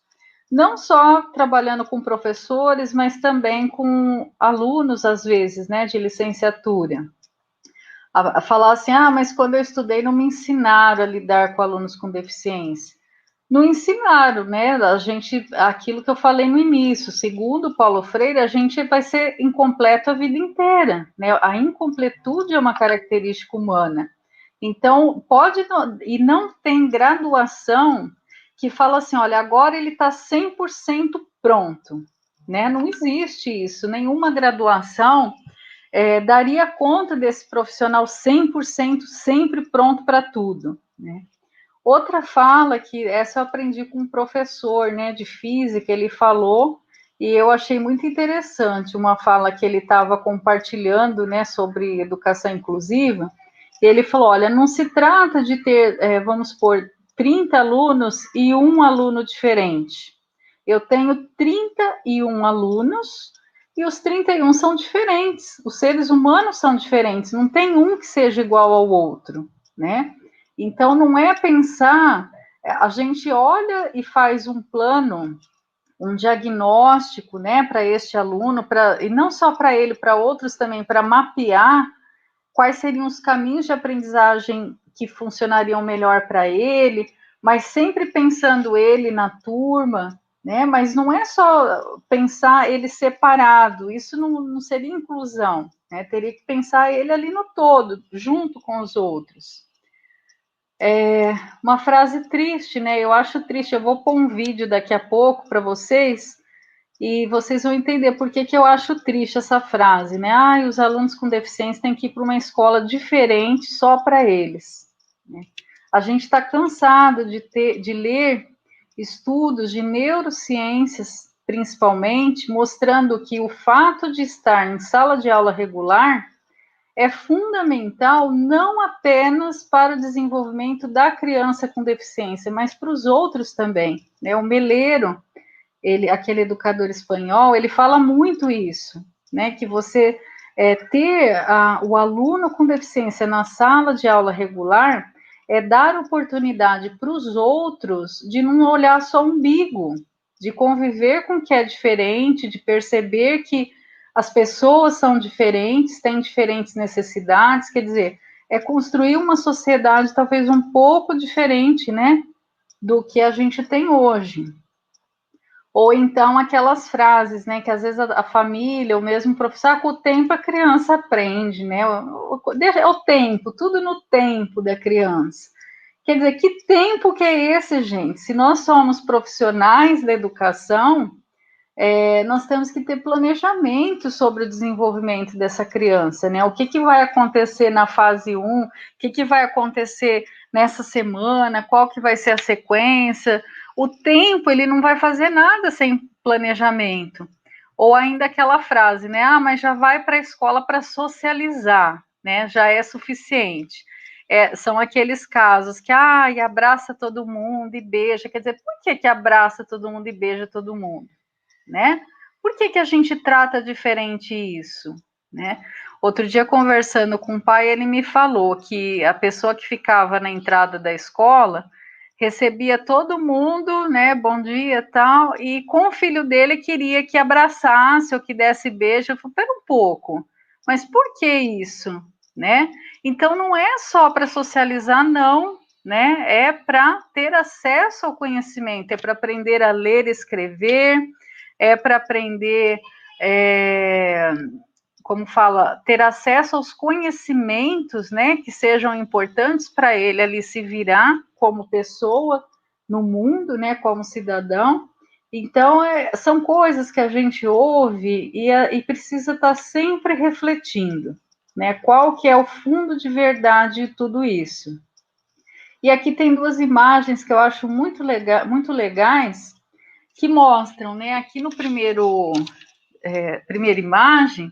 não só trabalhando com professores, mas também com alunos, às vezes, né, de licenciatura. a falar assim, ah, mas quando eu estudei não me ensinaram a lidar com alunos com deficiência. Não ensinaram, né? A gente, aquilo que eu falei no início, segundo Paulo Freire, a gente vai ser incompleto a vida inteira, né? A incompletude é uma característica humana. Então, pode, e não tem graduação que fala assim, olha, agora ele está 100% pronto, né? Não existe isso, nenhuma graduação daria conta desse profissional 100% sempre pronto para tudo, né? Outra fala, que essa eu aprendi com um professor, né, de física, ele falou, e eu achei muito interessante, uma fala que ele estava compartilhando, né, sobre educação inclusiva, e ele falou, olha, não se trata de ter, vamos supor, 30 alunos e um aluno diferente. Eu tenho 31 alunos e os 31 são diferentes. Os seres humanos são diferentes, não tem um que seja igual ao outro, né? Então, não é pensar, a gente olha e faz um plano, um diagnóstico, né, para este aluno, e não só para ele, para outros também, para mapear quais seriam os caminhos de aprendizagem que funcionariam melhor para ele, mas sempre pensando ele na turma, né? Mas não é só pensar ele separado, isso não seria inclusão, né? Teria que pensar ele ali no todo, junto com os outros. Uma frase triste, né? Eu acho triste. Eu vou pôr um vídeo daqui a pouco para vocês e vocês vão entender por que eu acho triste essa frase, né? Ah, os alunos com deficiência têm que ir para uma escola diferente só para eles, né? A gente está cansado de ler estudos de neurociências, principalmente, mostrando que o fato de estar em sala de aula regular é fundamental não apenas para o desenvolvimento da criança com deficiência, mas para os outros também, né? O Meleiro, aquele educador espanhol, ele fala muito isso, né? Que você ter o aluno com deficiência na sala de aula regular é dar oportunidade para os outros de não olhar só o umbigo, de conviver com o que é diferente, de perceber que as pessoas são diferentes, têm diferentes necessidades, quer dizer, é construir uma sociedade talvez um pouco diferente, né, do que a gente tem hoje. Ou então aquelas frases, né, que às vezes a família, ou mesmo o professor, com o tempo a criança aprende, né, é o tempo, tudo no tempo da criança. Quer dizer, que tempo que é esse, gente? Se nós somos profissionais da educação, nós temos que ter planejamento sobre o desenvolvimento dessa criança, né? O que vai acontecer na fase 1, o que vai acontecer nessa semana, qual que vai ser a sequência. O tempo, ele não vai fazer nada sem planejamento. Ou ainda aquela frase, né? Ah, mas já vai para a escola para socializar, né? Já é suficiente. São aqueles casos que, abraça todo mundo e beija. Quer dizer, por que abraça todo mundo e beija todo mundo? Né? Por que a gente trata diferente isso, né? Outro dia, conversando com o pai, ele me falou que a pessoa que ficava na entrada da escola recebia todo mundo, né, bom dia, tal, e com o filho dele queria que abraçasse ou que desse beijo. Eu falei, pera um pouco, mas por que isso, né? Então, não é só para socializar, não, né? É para ter acesso ao conhecimento, é para aprender a ler e escrever, é para aprender, como fala, ter acesso aos conhecimentos, né, que sejam importantes para ele ali se virar como pessoa no mundo, né, como cidadão. Então, são coisas que a gente ouve e precisa estar sempre refletindo, né, qual que é o fundo de verdade de tudo isso. E aqui tem duas imagens que eu acho muito legais, que mostram, né, aqui no primeira imagem,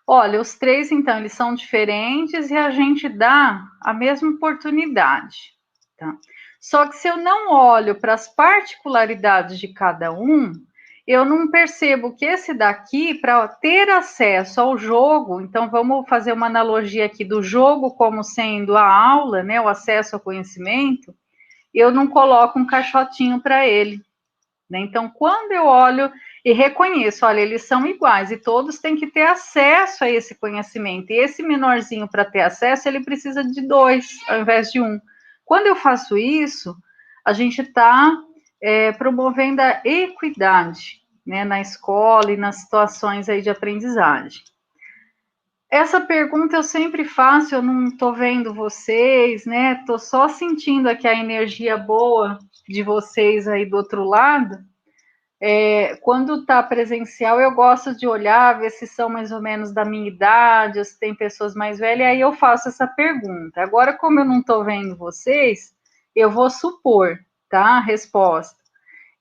olha, os três, então, eles são diferentes e a gente dá a mesma oportunidade, tá? Só que se eu não olho para as particularidades de cada um, eu não percebo que esse daqui, para ter acesso ao jogo, então vamos fazer uma analogia aqui do jogo como sendo a aula, né, o acesso ao conhecimento, eu não coloco um caixotinho para ele. Né? Então, quando eu olho e reconheço, olha, eles são iguais e todos têm que ter acesso a esse conhecimento. E esse menorzinho, para ter acesso, ele precisa de 2 ao invés de 1. Quando eu faço isso, a gente está promovendo a equidade, né, na escola e nas situações aí de aprendizagem. Essa pergunta eu sempre faço, eu não estou vendo vocês, né? Estou só sentindo aqui a energia boa de vocês aí do outro lado. Quando está presencial, eu gosto de olhar, ver se são mais ou menos da minha idade, ou se tem pessoas mais velhas, e aí eu faço essa pergunta. Agora, como eu não estou vendo vocês, eu vou supor, tá? A resposta.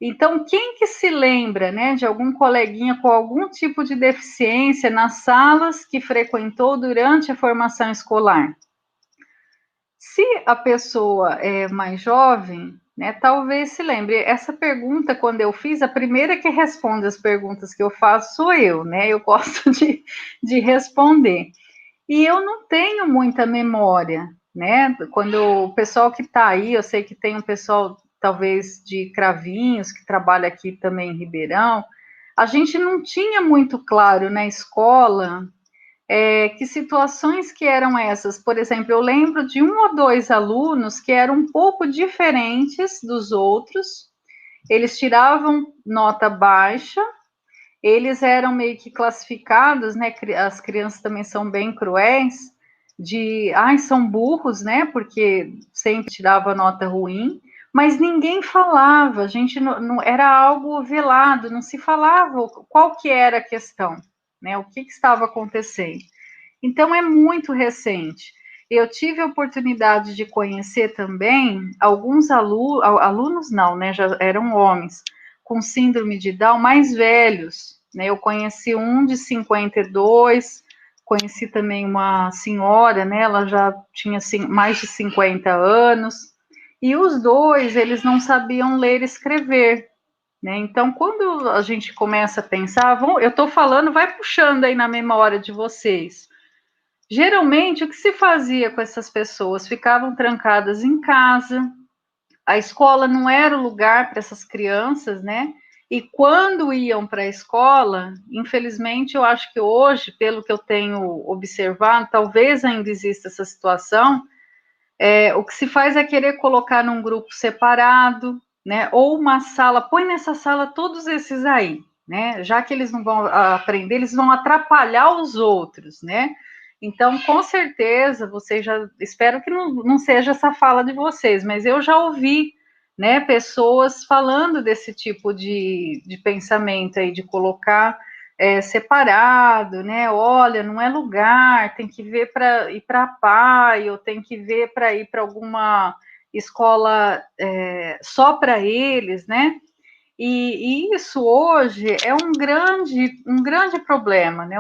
Então, quem que se lembra, né, de algum coleguinha com algum tipo de deficiência nas salas que frequentou durante a formação escolar? Se a pessoa é mais jovem, né, talvez se lembre. Essa pergunta, quando eu fiz, a primeira que responde as perguntas que eu faço sou eu, né? Eu gosto de responder. E eu não tenho muita memória, né? Quando o pessoal que está aí, eu sei que tem um pessoal, talvez, de Cravinhos, que trabalha aqui também em Ribeirão, a gente não tinha muito claro na escola que situações que eram essas. Por exemplo, eu lembro de 1 ou 2 alunos que eram um pouco diferentes dos outros, eles tiravam nota baixa, eles eram meio que classificados, né? As crianças também são bem cruéis, são burros, né? Porque sempre tirava nota ruim, mas ninguém falava, a gente não era algo velado, não se falava qual que era a questão, né? O que estava acontecendo. Então é muito recente. Eu tive a oportunidade de conhecer também alguns alunos não, né? Já eram homens com síndrome de Down mais velhos, né? Eu conheci um de 52, conheci também uma senhora, né? Ela já tinha mais de 50 anos, e os dois, eles não sabiam ler e escrever, né? Então, quando a gente começa a pensar, eu estou falando, vai puxando aí na memória de vocês. Geralmente, o que se fazia com essas pessoas? Ficavam trancadas em casa, a escola não era o lugar para essas crianças, né? E quando iam para a escola, infelizmente, eu acho que hoje, pelo que eu tenho observado, talvez ainda exista essa situação, o que se faz é querer colocar num grupo separado, né? Ou uma sala, põe nessa sala todos esses aí, né? Já que eles não vão aprender, eles vão atrapalhar os outros, né? Então, com certeza, vocês espero que não seja essa fala de vocês, mas eu já ouvi, né, pessoas falando desse tipo de pensamento aí, de colocar separado, né, olha, não é lugar, tem que ver para ir para pai, ou tem que ver para ir para alguma escola só para eles, né, e isso hoje é um grande problema, né,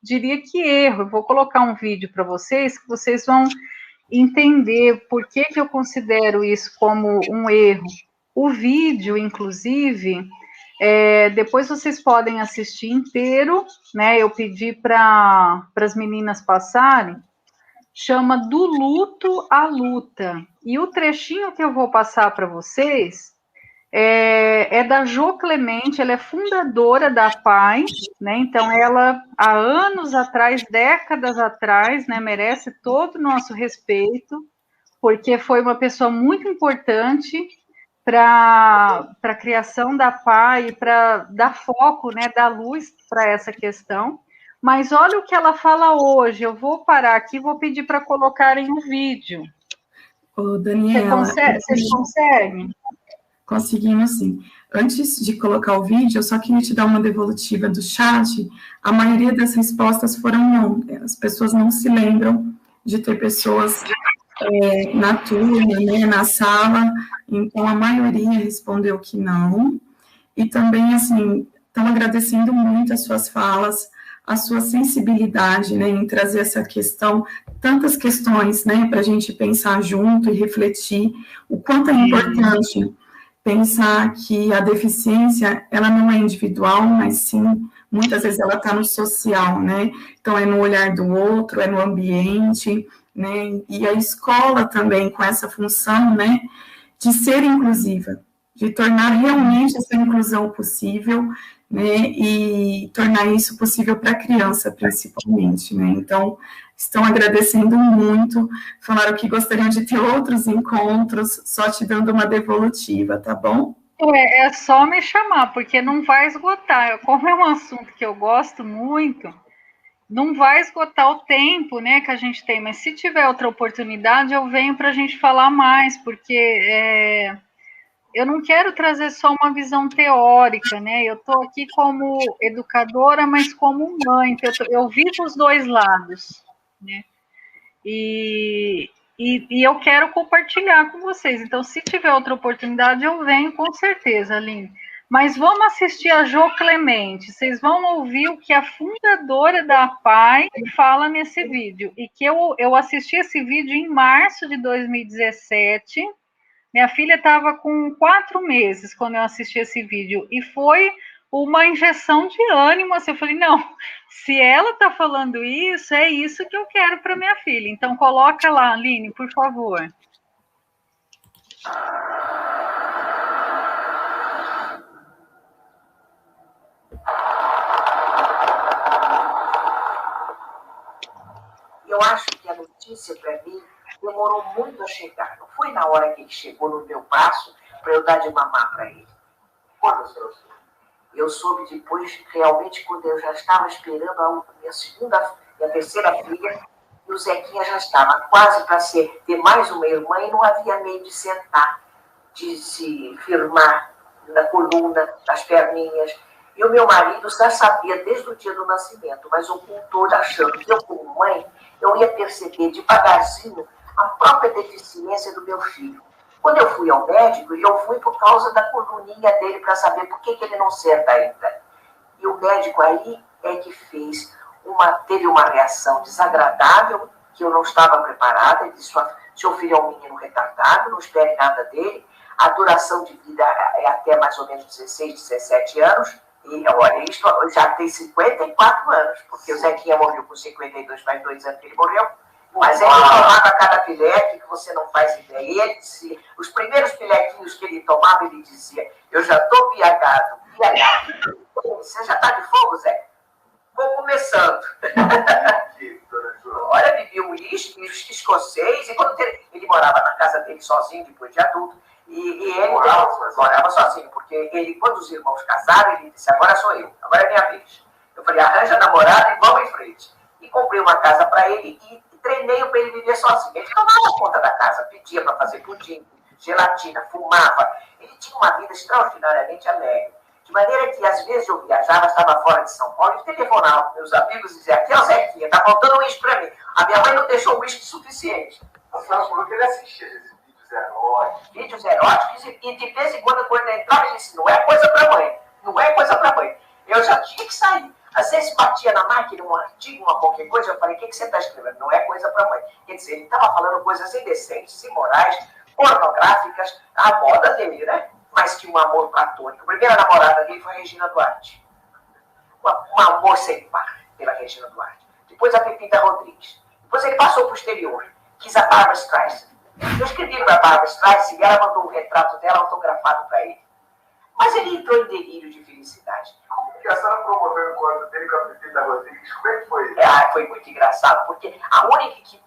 diria que erro. Eu vou colocar um vídeo para vocês, que vocês vão entender por que eu considero isso como um erro. O vídeo, inclusive, depois vocês podem assistir inteiro, né? Eu pedi para as meninas passarem, chama Do Luto à Luta. E o trechinho que eu vou passar para vocês é da Jo Clemente, ela é fundadora da PAI, né? Então ela, há anos atrás, décadas atrás, né, merece todo o nosso respeito, porque foi uma pessoa muito importante para a criação da PAI, para dar foco, né, dar luz para essa questão. Mas olha o que ela fala hoje. Eu vou parar aqui e vou pedir para colocarem um vídeo. Ô, Daniela, vocês conseguem? Conseguimos sim. Antes de colocar o vídeo, eu só queria te dar uma devolutiva do chat. A maioria das respostas foram não. As pessoas não se lembram de ter pessoas na turma, né, na sala. Então, a maioria respondeu que não. E também, assim, estão agradecendo muito as suas falas, a sua sensibilidade, né, em trazer essa questão, tantas questões, né, para a gente pensar junto e refletir o quanto é importante pensar que a deficiência, ela não é individual, mas sim, muitas vezes ela está no social, né? Então, é no olhar do outro, é no ambiente, né? E a escola também com essa função, né, de ser inclusiva, de tornar realmente essa inclusão possível, né, e tornar isso possível para a criança, principalmente, né, então, estão agradecendo muito, falaram que gostariam de ter outros encontros, só te dando uma devolutiva, tá bom? É só me chamar, porque não vai esgotar, como é um assunto que eu gosto muito, não vai esgotar o tempo, né, que a gente tem, mas se tiver outra oportunidade, eu venho para a gente falar mais, porque eu não quero trazer só uma visão teórica, né? Eu estou aqui como educadora, mas como mãe, então eu vivo os dois lados, né? E eu quero compartilhar com vocês. Então, se tiver outra oportunidade, eu venho com certeza, Aline. Mas vamos assistir a Jo Clemente. Vocês vão ouvir o que a fundadora da APAE fala nesse vídeo. E que eu assisti esse vídeo em março de 2017. Minha filha estava com 4 meses quando eu assisti esse vídeo. E foi uma injeção de ânimo. Assim, eu falei, não, se ela está falando isso, é isso que eu quero para minha filha. Então, coloca lá, Aline, por favor. Eu acho que a notícia, para mim, demorou muito a chegar. Não foi na hora que ele chegou no meu braço para eu dar de mamar para ele. Quando você soube? Eu soube depois, realmente, quando eu já estava esperando a minha terceira filha, e o Zequinha já estava quase para ter mais uma irmã e não havia meio de sentar, de se firmar na coluna, nas perninhas. E o meu marido já sabia desde o dia do nascimento, mas ocultou, achando que eu, como mãe, eu ia perceber devagarzinho a própria deficiência do meu filho. Quando eu fui ao médico, eu fui por causa da coluninha dele para saber por que ele não senta ainda. E o médico aí é que teve uma reação desagradável, que eu não estava preparada. Ele disse, seu filho é um menino retardado, não espere nada dele. A duração de vida é até mais ou menos 16, 17 anos. E olha, isto já tem 54 anos, porque o Zequinha morreu com 52, mais 2 anos que ele morreu. Mas ele tomava cada pileque que você não faz ideia. E ele dizia, os primeiros pilequinhos que ele tomava, ele dizia, eu já estou viagado. Você já está de fogo, Zé? Vou começando. Olha, bebia um lixo escocês, e quando ele morava na casa dele sozinho, depois de adulto, e ele morava sozinho, porque ele, quando os irmãos casaram, ele disse, agora sou eu, agora é minha vez. Eu falei, arranja namorada e vamos em frente. E comprei uma casa para ele e treinei para ele viver sozinho. Ele tomava conta da casa, pedia para fazer pudim, gelatina, fumava. Ele tinha uma vida extraordinariamente alegre. De maneira que, às vezes, eu viajava, estava fora de São Paulo, e telefonava para meus amigos e dizia, aqui é o Zequinha, está faltando um uísque para mim. A minha mãe não deixou uísque suficiente. A senhora falou que ele assistia esses vídeos eróticos. Vídeos eróticos, e de vez em quando ele entrava e disse, não é coisa para mãe, não é coisa para mãe. Eu já tinha que sair. Às vezes batia na máquina um artigo, uma qualquer coisa, eu falei, o que você está escrevendo? Não é coisa para mãe. Quer dizer, ele estava falando coisas indecentes, imorais, pornográficas, a moda dele, né? Mas tinha um amor platônico. A primeira namorada dele foi a Regina Duarte. Um amor sem par pela Regina Duarte. Depois a Pepita Rodrigues. Depois ele passou para o exterior. Quis a Barbra Streisand. Eu escrevi para a Barbra Streisand e ela mandou um retrato dela autografado para ele. Mas ele entrou em delírio de felicidade. Como que a senhora promoveu o encontro dele com a Pepita Rodrigues? Como é que foi? Foi muito engraçado, porque a única que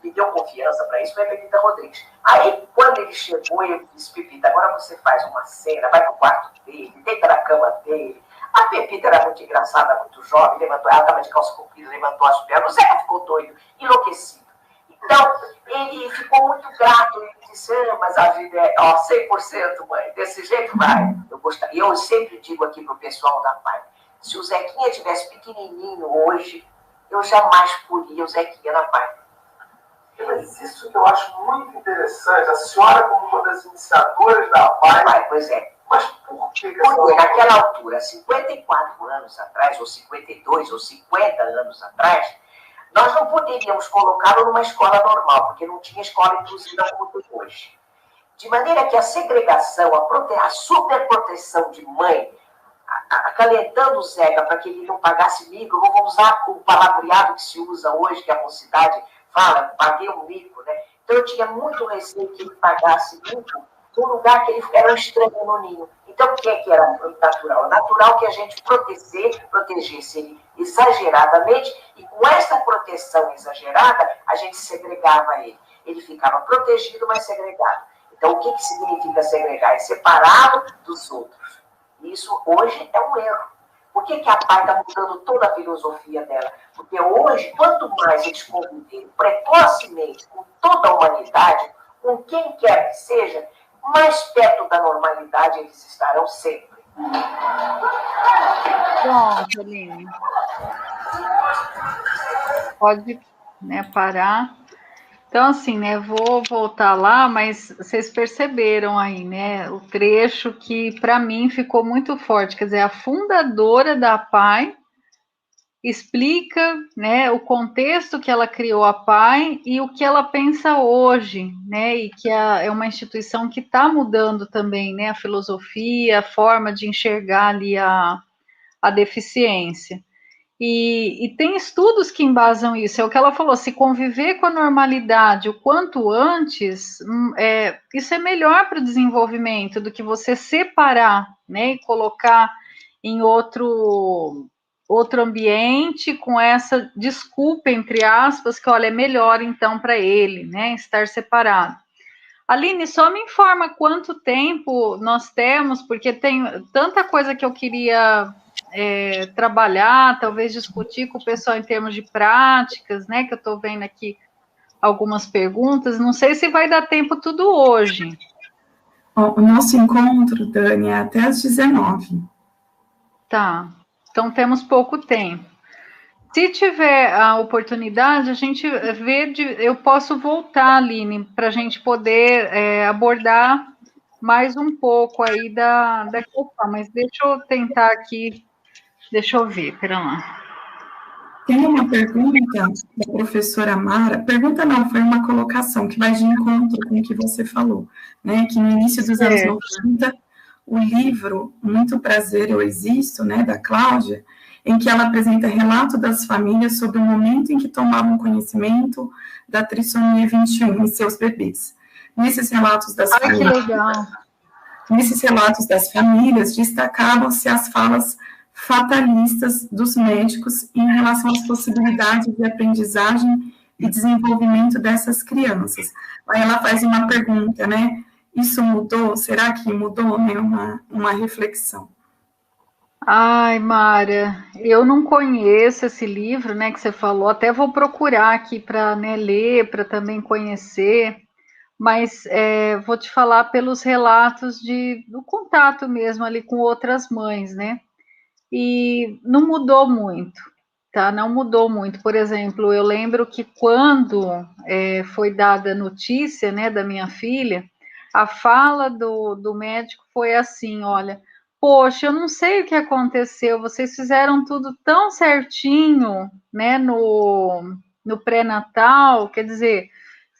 me deu confiança para isso foi a Pepita Rodrigues. Aí, quando ele chegou, eu disse, Pepita, agora você faz uma cena, vai pro quarto dele, deita na cama dele. A Pepita era muito engraçada, muito jovem, ela estava de calça comprida, levantou as pernas. O Zeca ficou doido, enlouquecido. Então, ele ficou muito grato, ele disse, mas a vida é 100%, mãe, desse jeito vai. Eu sempre digo aqui pro pessoal da PAI, se o Zequinha tivesse pequenininho hoje, eu jamais poria o Zequinha na PAI. Mas isso que eu acho muito interessante, a senhora como uma das iniciadoras da PAI. Pois é. Mas por que? Porque naquela altura, 54 anos atrás, ou 52, ou 50 anos atrás, nós não poderíamos colocá-lo numa escola normal, porque não tinha escola inclusiva como tem hoje. De maneira que a segregação, a superproteção de mãe, acalentando o Zeca para que ele não pagasse mico, eu vou usar o palavreado que se usa hoje, que a mocidade fala, paguei um mico, né? Então eu tinha muito receio que ele pagasse mico num lugar que ele era um estranho no ninho. Então, o que é que era natural? Natural que a gente protegesse ele exageradamente, e com essa proteção exagerada, a gente segregava ele. Ele ficava protegido, mas segregado. Então, o que significa segregar? É separá-lo dos outros. Isso, hoje, é um erro. Por que a PAI está mudando toda a filosofia dela? Porque hoje, quanto mais eles conviverem precocemente com toda a humanidade, com quem quer que seja, mais perto da normalidade eles estarão sempre. Pronto, Aline. Pode, parar. Então, assim, vou voltar lá, mas vocês perceberam aí, o trecho que, para mim, ficou muito forte. Quer dizer, a fundadora da PAI explica, o contexto que ela criou a PAI e o que ela pensa hoje, e que é uma instituição que está mudando também, a filosofia, a forma de enxergar ali a deficiência. E tem estudos que embasam isso, é o que ela falou, se conviver com a normalidade o quanto antes, isso é melhor para o desenvolvimento do que você separar, e colocar em outro ambiente com essa desculpa, entre aspas, que, olha, é melhor então para ele, estar separado. Aline, só me informa quanto tempo nós temos, porque tem tanta coisa que eu queria trabalhar, talvez discutir com o pessoal em termos de práticas, que eu estou vendo aqui algumas perguntas, não sei se vai dar tempo tudo hoje. O nosso encontro, Dani, é até às 19. Tá, então temos pouco tempo. Se tiver a oportunidade, a gente vê, eu posso voltar, Aline, para a gente poder abordar mais um pouco aí da questão, mas deixa eu tentar aqui. Deixa eu ver, pera lá. Tem uma pergunta da professora Mara, pergunta não, foi uma colocação que vai de encontro com o que você falou, que no início dos anos 90, o livro Muito Prazer, Eu Existo, da Cláudia, em que ela apresenta relato das famílias sobre o momento em que tomavam conhecimento da trissomia 21 em seus bebês. Nesses relatos das famílias, que legal. Nesses relatos das famílias, destacavam-se as falas fatalistas dos médicos em relação às possibilidades de aprendizagem e desenvolvimento dessas crianças. Aí ela faz uma pergunta, isso mudou? Será que mudou? Uma reflexão. Ai, Mara, eu não conheço esse livro, que você falou, até vou procurar aqui para ler, para também conhecer, mas vou te falar pelos relatos do contato mesmo ali com outras mães, e não mudou muito, tá? Não mudou muito. Por exemplo, eu lembro que quando foi dada a notícia, da minha filha, a fala do médico foi assim, olha, poxa, eu não sei o que aconteceu, vocês fizeram tudo tão certinho, no pré-natal, quer dizer,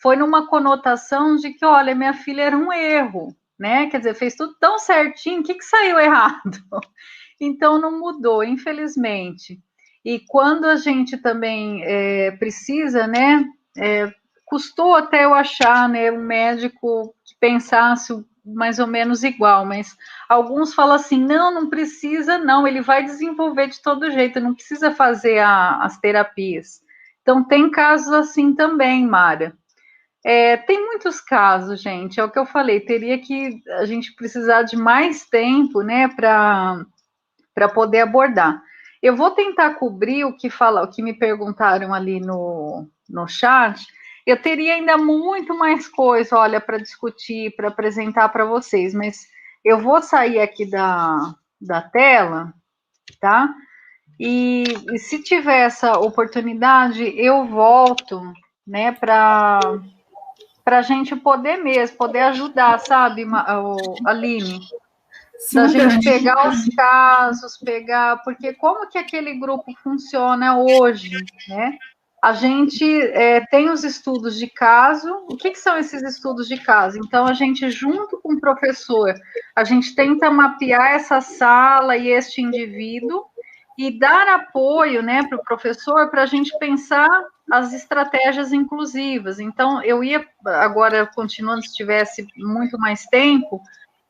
foi numa conotação de que, olha, minha filha era um erro, quer dizer, fez tudo tão certinho, o que saiu errado? Então, não mudou, infelizmente. E quando a gente também precisa, custou até eu achar, um médico que pensasse mais ou menos igual, mas alguns falam assim, não precisa não, ele vai desenvolver de todo jeito, não precisa fazer as terapias. Então, tem casos assim também, Mara. Tem muitos casos, gente, é o que eu falei, teria que a gente precisar de mais tempo, para poder abordar. Eu vou tentar cobrir o que me perguntaram ali no chat. Eu teria ainda muito mais coisa, olha, para discutir, para apresentar para vocês, mas eu vou sair aqui da tela, tá? E se tiver essa oportunidade, eu volto, para a gente poder ajudar, sabe, Aline? Da gente pegar os casos, porque como que aquele grupo funciona hoje, A gente tem os estudos de caso. O que são esses estudos de caso? Então, a gente, junto com o professor, a gente tenta mapear essa sala e este indivíduo, e dar apoio, né, para o professor, para a gente pensar as estratégias inclusivas. Então, eu ia, agora, continuando, se tivesse muito mais tempo,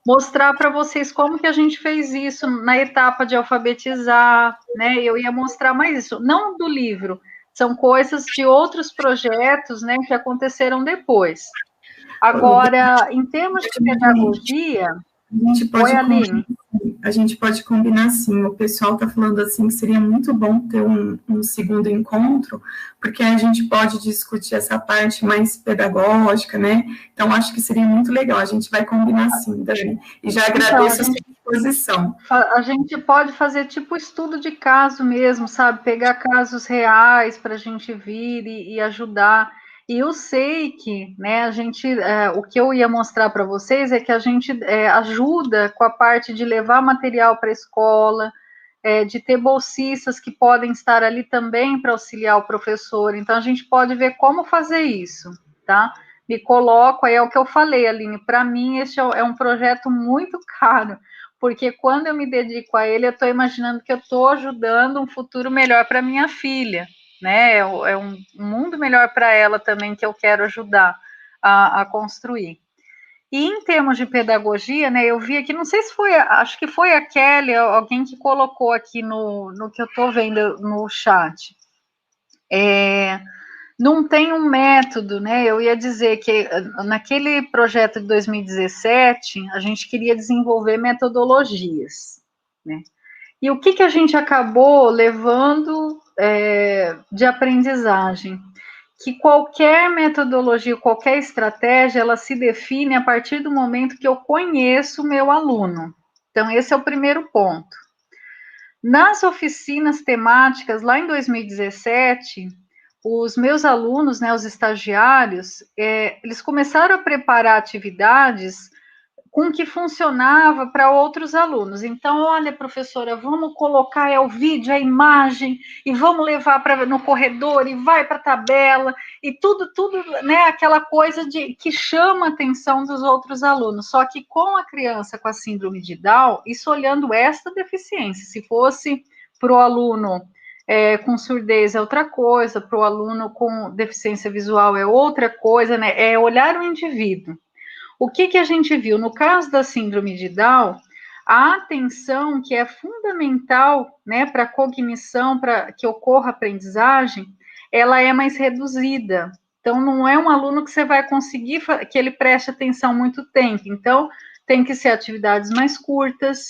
mostrar para vocês como que a gente fez isso na etapa de alfabetizar, né, eu ia mostrar mais isso, não do livro, são coisas de outros projetos, né, que aconteceram depois. Agora, em termos de pedagogia... Oi, Aline. A gente pode combinar sim. O pessoal está falando assim que seria muito bom ter um segundo encontro, porque a gente pode discutir essa parte mais pedagógica, né? Então, acho que seria muito legal. A gente vai combinar sim, Dani. E já agradeço a sua disposição. A gente pode fazer tipo estudo de caso mesmo, sabe? Pegar casos reais para a gente vir e ajudar. E eu sei que, né, a gente, o que eu ia mostrar para vocês é que a gente ajuda com a parte de levar material para a escola, de ter bolsistas que podem estar ali também para auxiliar o professor. Então, a gente pode ver como fazer isso, tá? Me coloco, aí é o que eu falei, Aline, para mim esse é um projeto muito caro, porque quando eu me dedico a ele, eu estou imaginando que eu estou ajudando um futuro melhor para minha filha, né? É um mundo melhor para ela também que eu quero ajudar a construir. E em termos de pedagogia, né, eu vi aqui, não sei se foi, acho que foi a Kelly, alguém que colocou aqui no que eu estou vendo no chat. Não tem um método, né? Eu ia dizer que naquele projeto de 2017, a gente queria desenvolver metodologias, né? E o que a gente acabou levando de aprendizagem? Que qualquer metodologia, qualquer estratégia, ela se define a partir do momento que eu conheço o meu aluno. Então, esse é o primeiro ponto. Nas oficinas temáticas, lá em 2017, os meus alunos, né, os estagiários, eles começaram a preparar atividades com que funcionava para outros alunos. Então, olha, professora, vamos colocar o vídeo, a imagem, e vamos levar no corredor, e vai para a tabela, e tudo, né, aquela coisa que chama a atenção dos outros alunos. Só que com a criança com a síndrome de Down, isso olhando esta deficiência, se fosse para o aluno com surdez é outra coisa, para o aluno com deficiência visual é outra coisa, né, é olhar o indivíduo. O que a gente viu? No caso da síndrome de Down, a atenção, que é fundamental, né, para a cognição, para que ocorra a aprendizagem, ela é mais reduzida. Então, não é um aluno que você vai conseguir que ele preste atenção muito tempo. Então, tem que ser atividades mais curtas.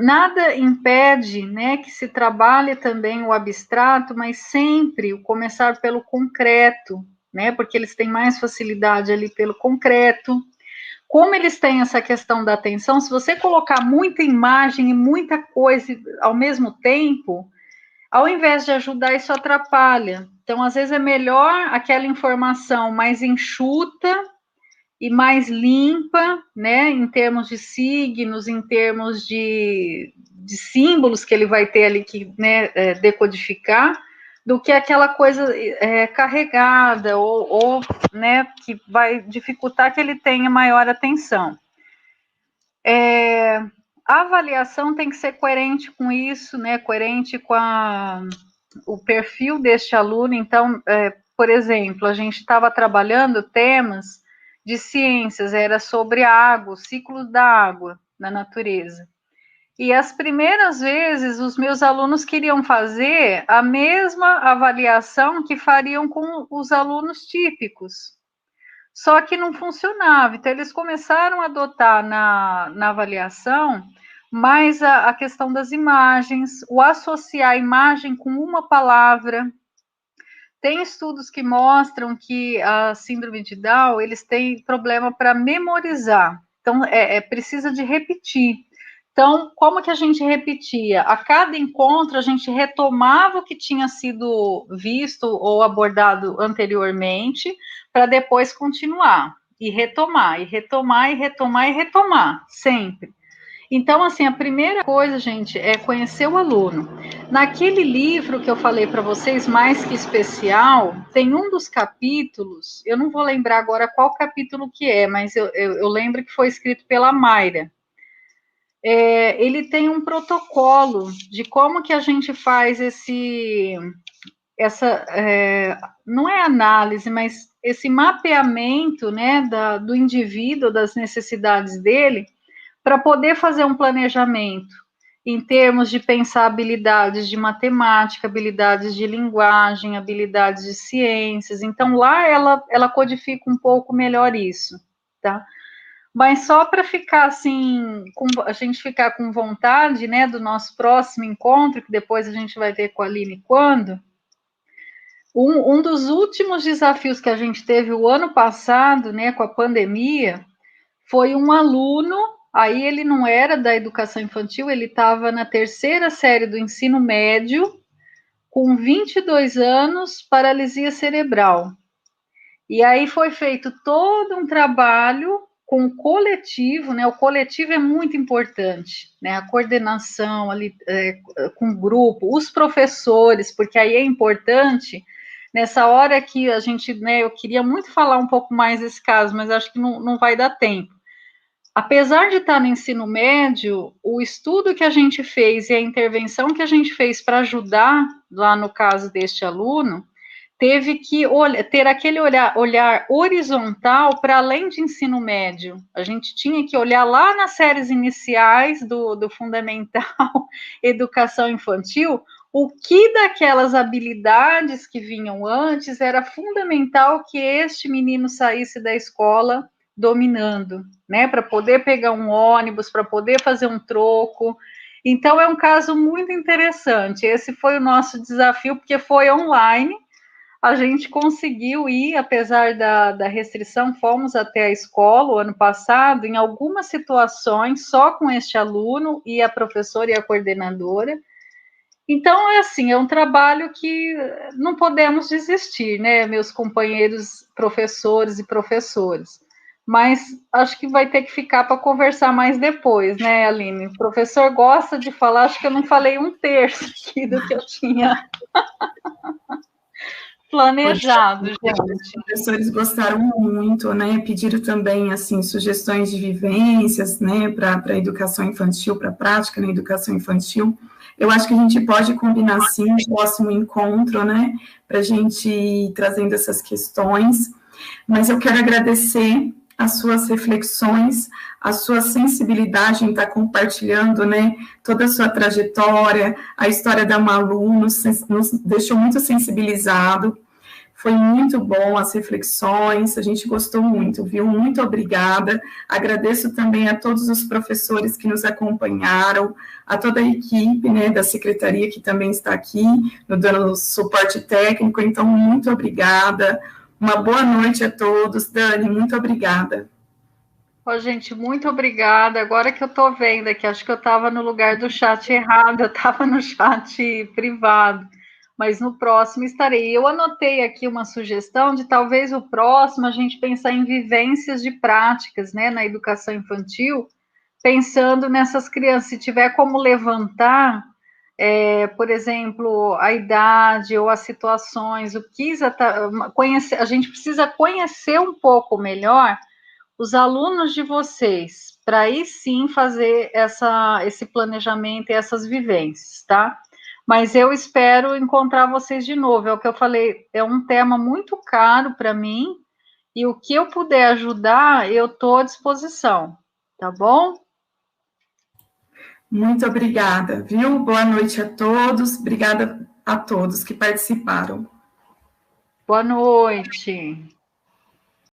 Nada impede, né, que se trabalhe também o abstrato, mas sempre o começar pelo concreto, né, porque eles têm mais facilidade ali pelo concreto. Como eles têm essa questão da atenção, se você colocar muita imagem e muita coisa ao mesmo tempo, ao invés de ajudar, isso atrapalha. Então, às vezes é melhor aquela informação mais enxuta e mais limpa, né, em termos de signos, em termos de símbolos que ele vai ter ali que, né, decodificar, do que aquela coisa carregada ou, né, que vai dificultar que ele tenha maior atenção. A avaliação tem que ser coerente com isso, né, coerente com o perfil deste aluno. Então, por exemplo, a gente estava trabalhando temas de ciências, era sobre a água, o ciclo da água na natureza. E as primeiras vezes, os meus alunos queriam fazer a mesma avaliação que fariam com os alunos típicos. Só que não funcionava. Então, eles começaram a adotar na avaliação mais a questão das imagens, o associar a imagem com uma palavra. Tem estudos que mostram que a síndrome de Down, eles têm problema para memorizar. Então, precisa de repetir. Então, como que a gente repetia? A cada encontro, a gente retomava o que tinha sido visto ou abordado anteriormente, para depois continuar. E retomar, e retomar, e retomar, e retomar, sempre. Então, assim, a primeira coisa, gente, é conhecer o aluno. Naquele livro que eu falei para vocês, Mais Que Especial, tem um dos capítulos, eu não vou lembrar agora qual capítulo que é, mas eu lembro que foi escrito pela Mayra. ele tem um protocolo de como que a gente faz não é análise, mas esse mapeamento, né, do indivíduo, das necessidades dele, para poder fazer um planejamento em termos de pensar habilidades de matemática, habilidades de linguagem, habilidades de ciências. Então, lá ela codifica um pouco melhor isso, tá? Mas só para ficar assim, a gente ficar com vontade, né, do nosso próximo encontro, que depois a gente vai ter com a Aline quando, um dos últimos desafios que a gente teve o ano passado, né, com a pandemia, foi um aluno, aí ele não era da educação infantil, ele estava na terceira série do ensino médio, com 22 anos, paralisia cerebral. E aí foi feito todo um trabalho com o coletivo, né? O coletivo é muito importante, né? A coordenação ali com o grupo, os professores, porque aí é importante. Nessa hora que a gente, né? Eu queria muito falar um pouco mais desse caso, mas acho que não vai dar tempo. Apesar de estar no ensino médio, o estudo que a gente fez e a intervenção que a gente fez para ajudar, lá no caso deste aluno, teve que ter aquele olhar horizontal para além de ensino médio. A gente tinha que olhar lá nas séries iniciais do fundamental, educação infantil, o que daquelas habilidades que vinham antes era fundamental que este menino saísse da escola dominando, né, para poder pegar um ônibus, para poder fazer um troco. Então, é um caso muito interessante. Esse foi o nosso desafio, porque foi online, a gente conseguiu ir, apesar da restrição, fomos até a escola o ano passado, em algumas situações, só com este aluno e a professora e a coordenadora. Então, é assim, é um trabalho que não podemos desistir, né, meus companheiros professores e professoras. Mas acho que vai ter que ficar para conversar mais depois, né, Aline? O professor gosta de falar, acho que eu não falei um terço aqui do que eu tinha planejado, gente. Os professores gostaram muito, né? Pediram também, assim, sugestões de vivências, né, para a educação infantil, para a prática na educação infantil. Eu acho que a gente pode combinar, sim, no próximo encontro, né, para a gente ir trazendo essas questões. Mas eu quero agradecer as suas reflexões, a sua sensibilidade em estar compartilhando, né, toda a sua trajetória, a história da Malu nos deixou muito sensibilizado. Foi muito bom as reflexões, a gente gostou muito, viu? Muito obrigada. Agradeço também a todos os professores que nos acompanharam, a toda a equipe, né, da secretaria que também está aqui, dando suporte técnico. Então, muito obrigada. Uma boa noite a todos. Dani, muito obrigada. Gente, muito obrigada. Agora que eu estou vendo aqui, acho que eu estava no lugar do chat errado, eu estava no chat privado, mas no próximo estarei. Eu anotei aqui uma sugestão de talvez o próximo a gente pensar em vivências de práticas, né, na educação infantil, pensando nessas crianças, se tiver como levantar, por exemplo, a idade ou as situações, o que conhecer, a gente precisa conhecer um pouco melhor os alunos de vocês, para aí sim fazer esse planejamento e essas vivências, tá? Mas eu espero encontrar vocês de novo. É o que eu falei, é um tema muito caro para mim, e o que eu puder ajudar, eu estou à disposição, tá bom? Muito obrigada, viu? Boa noite a todos. Obrigada a todos que participaram. Boa noite.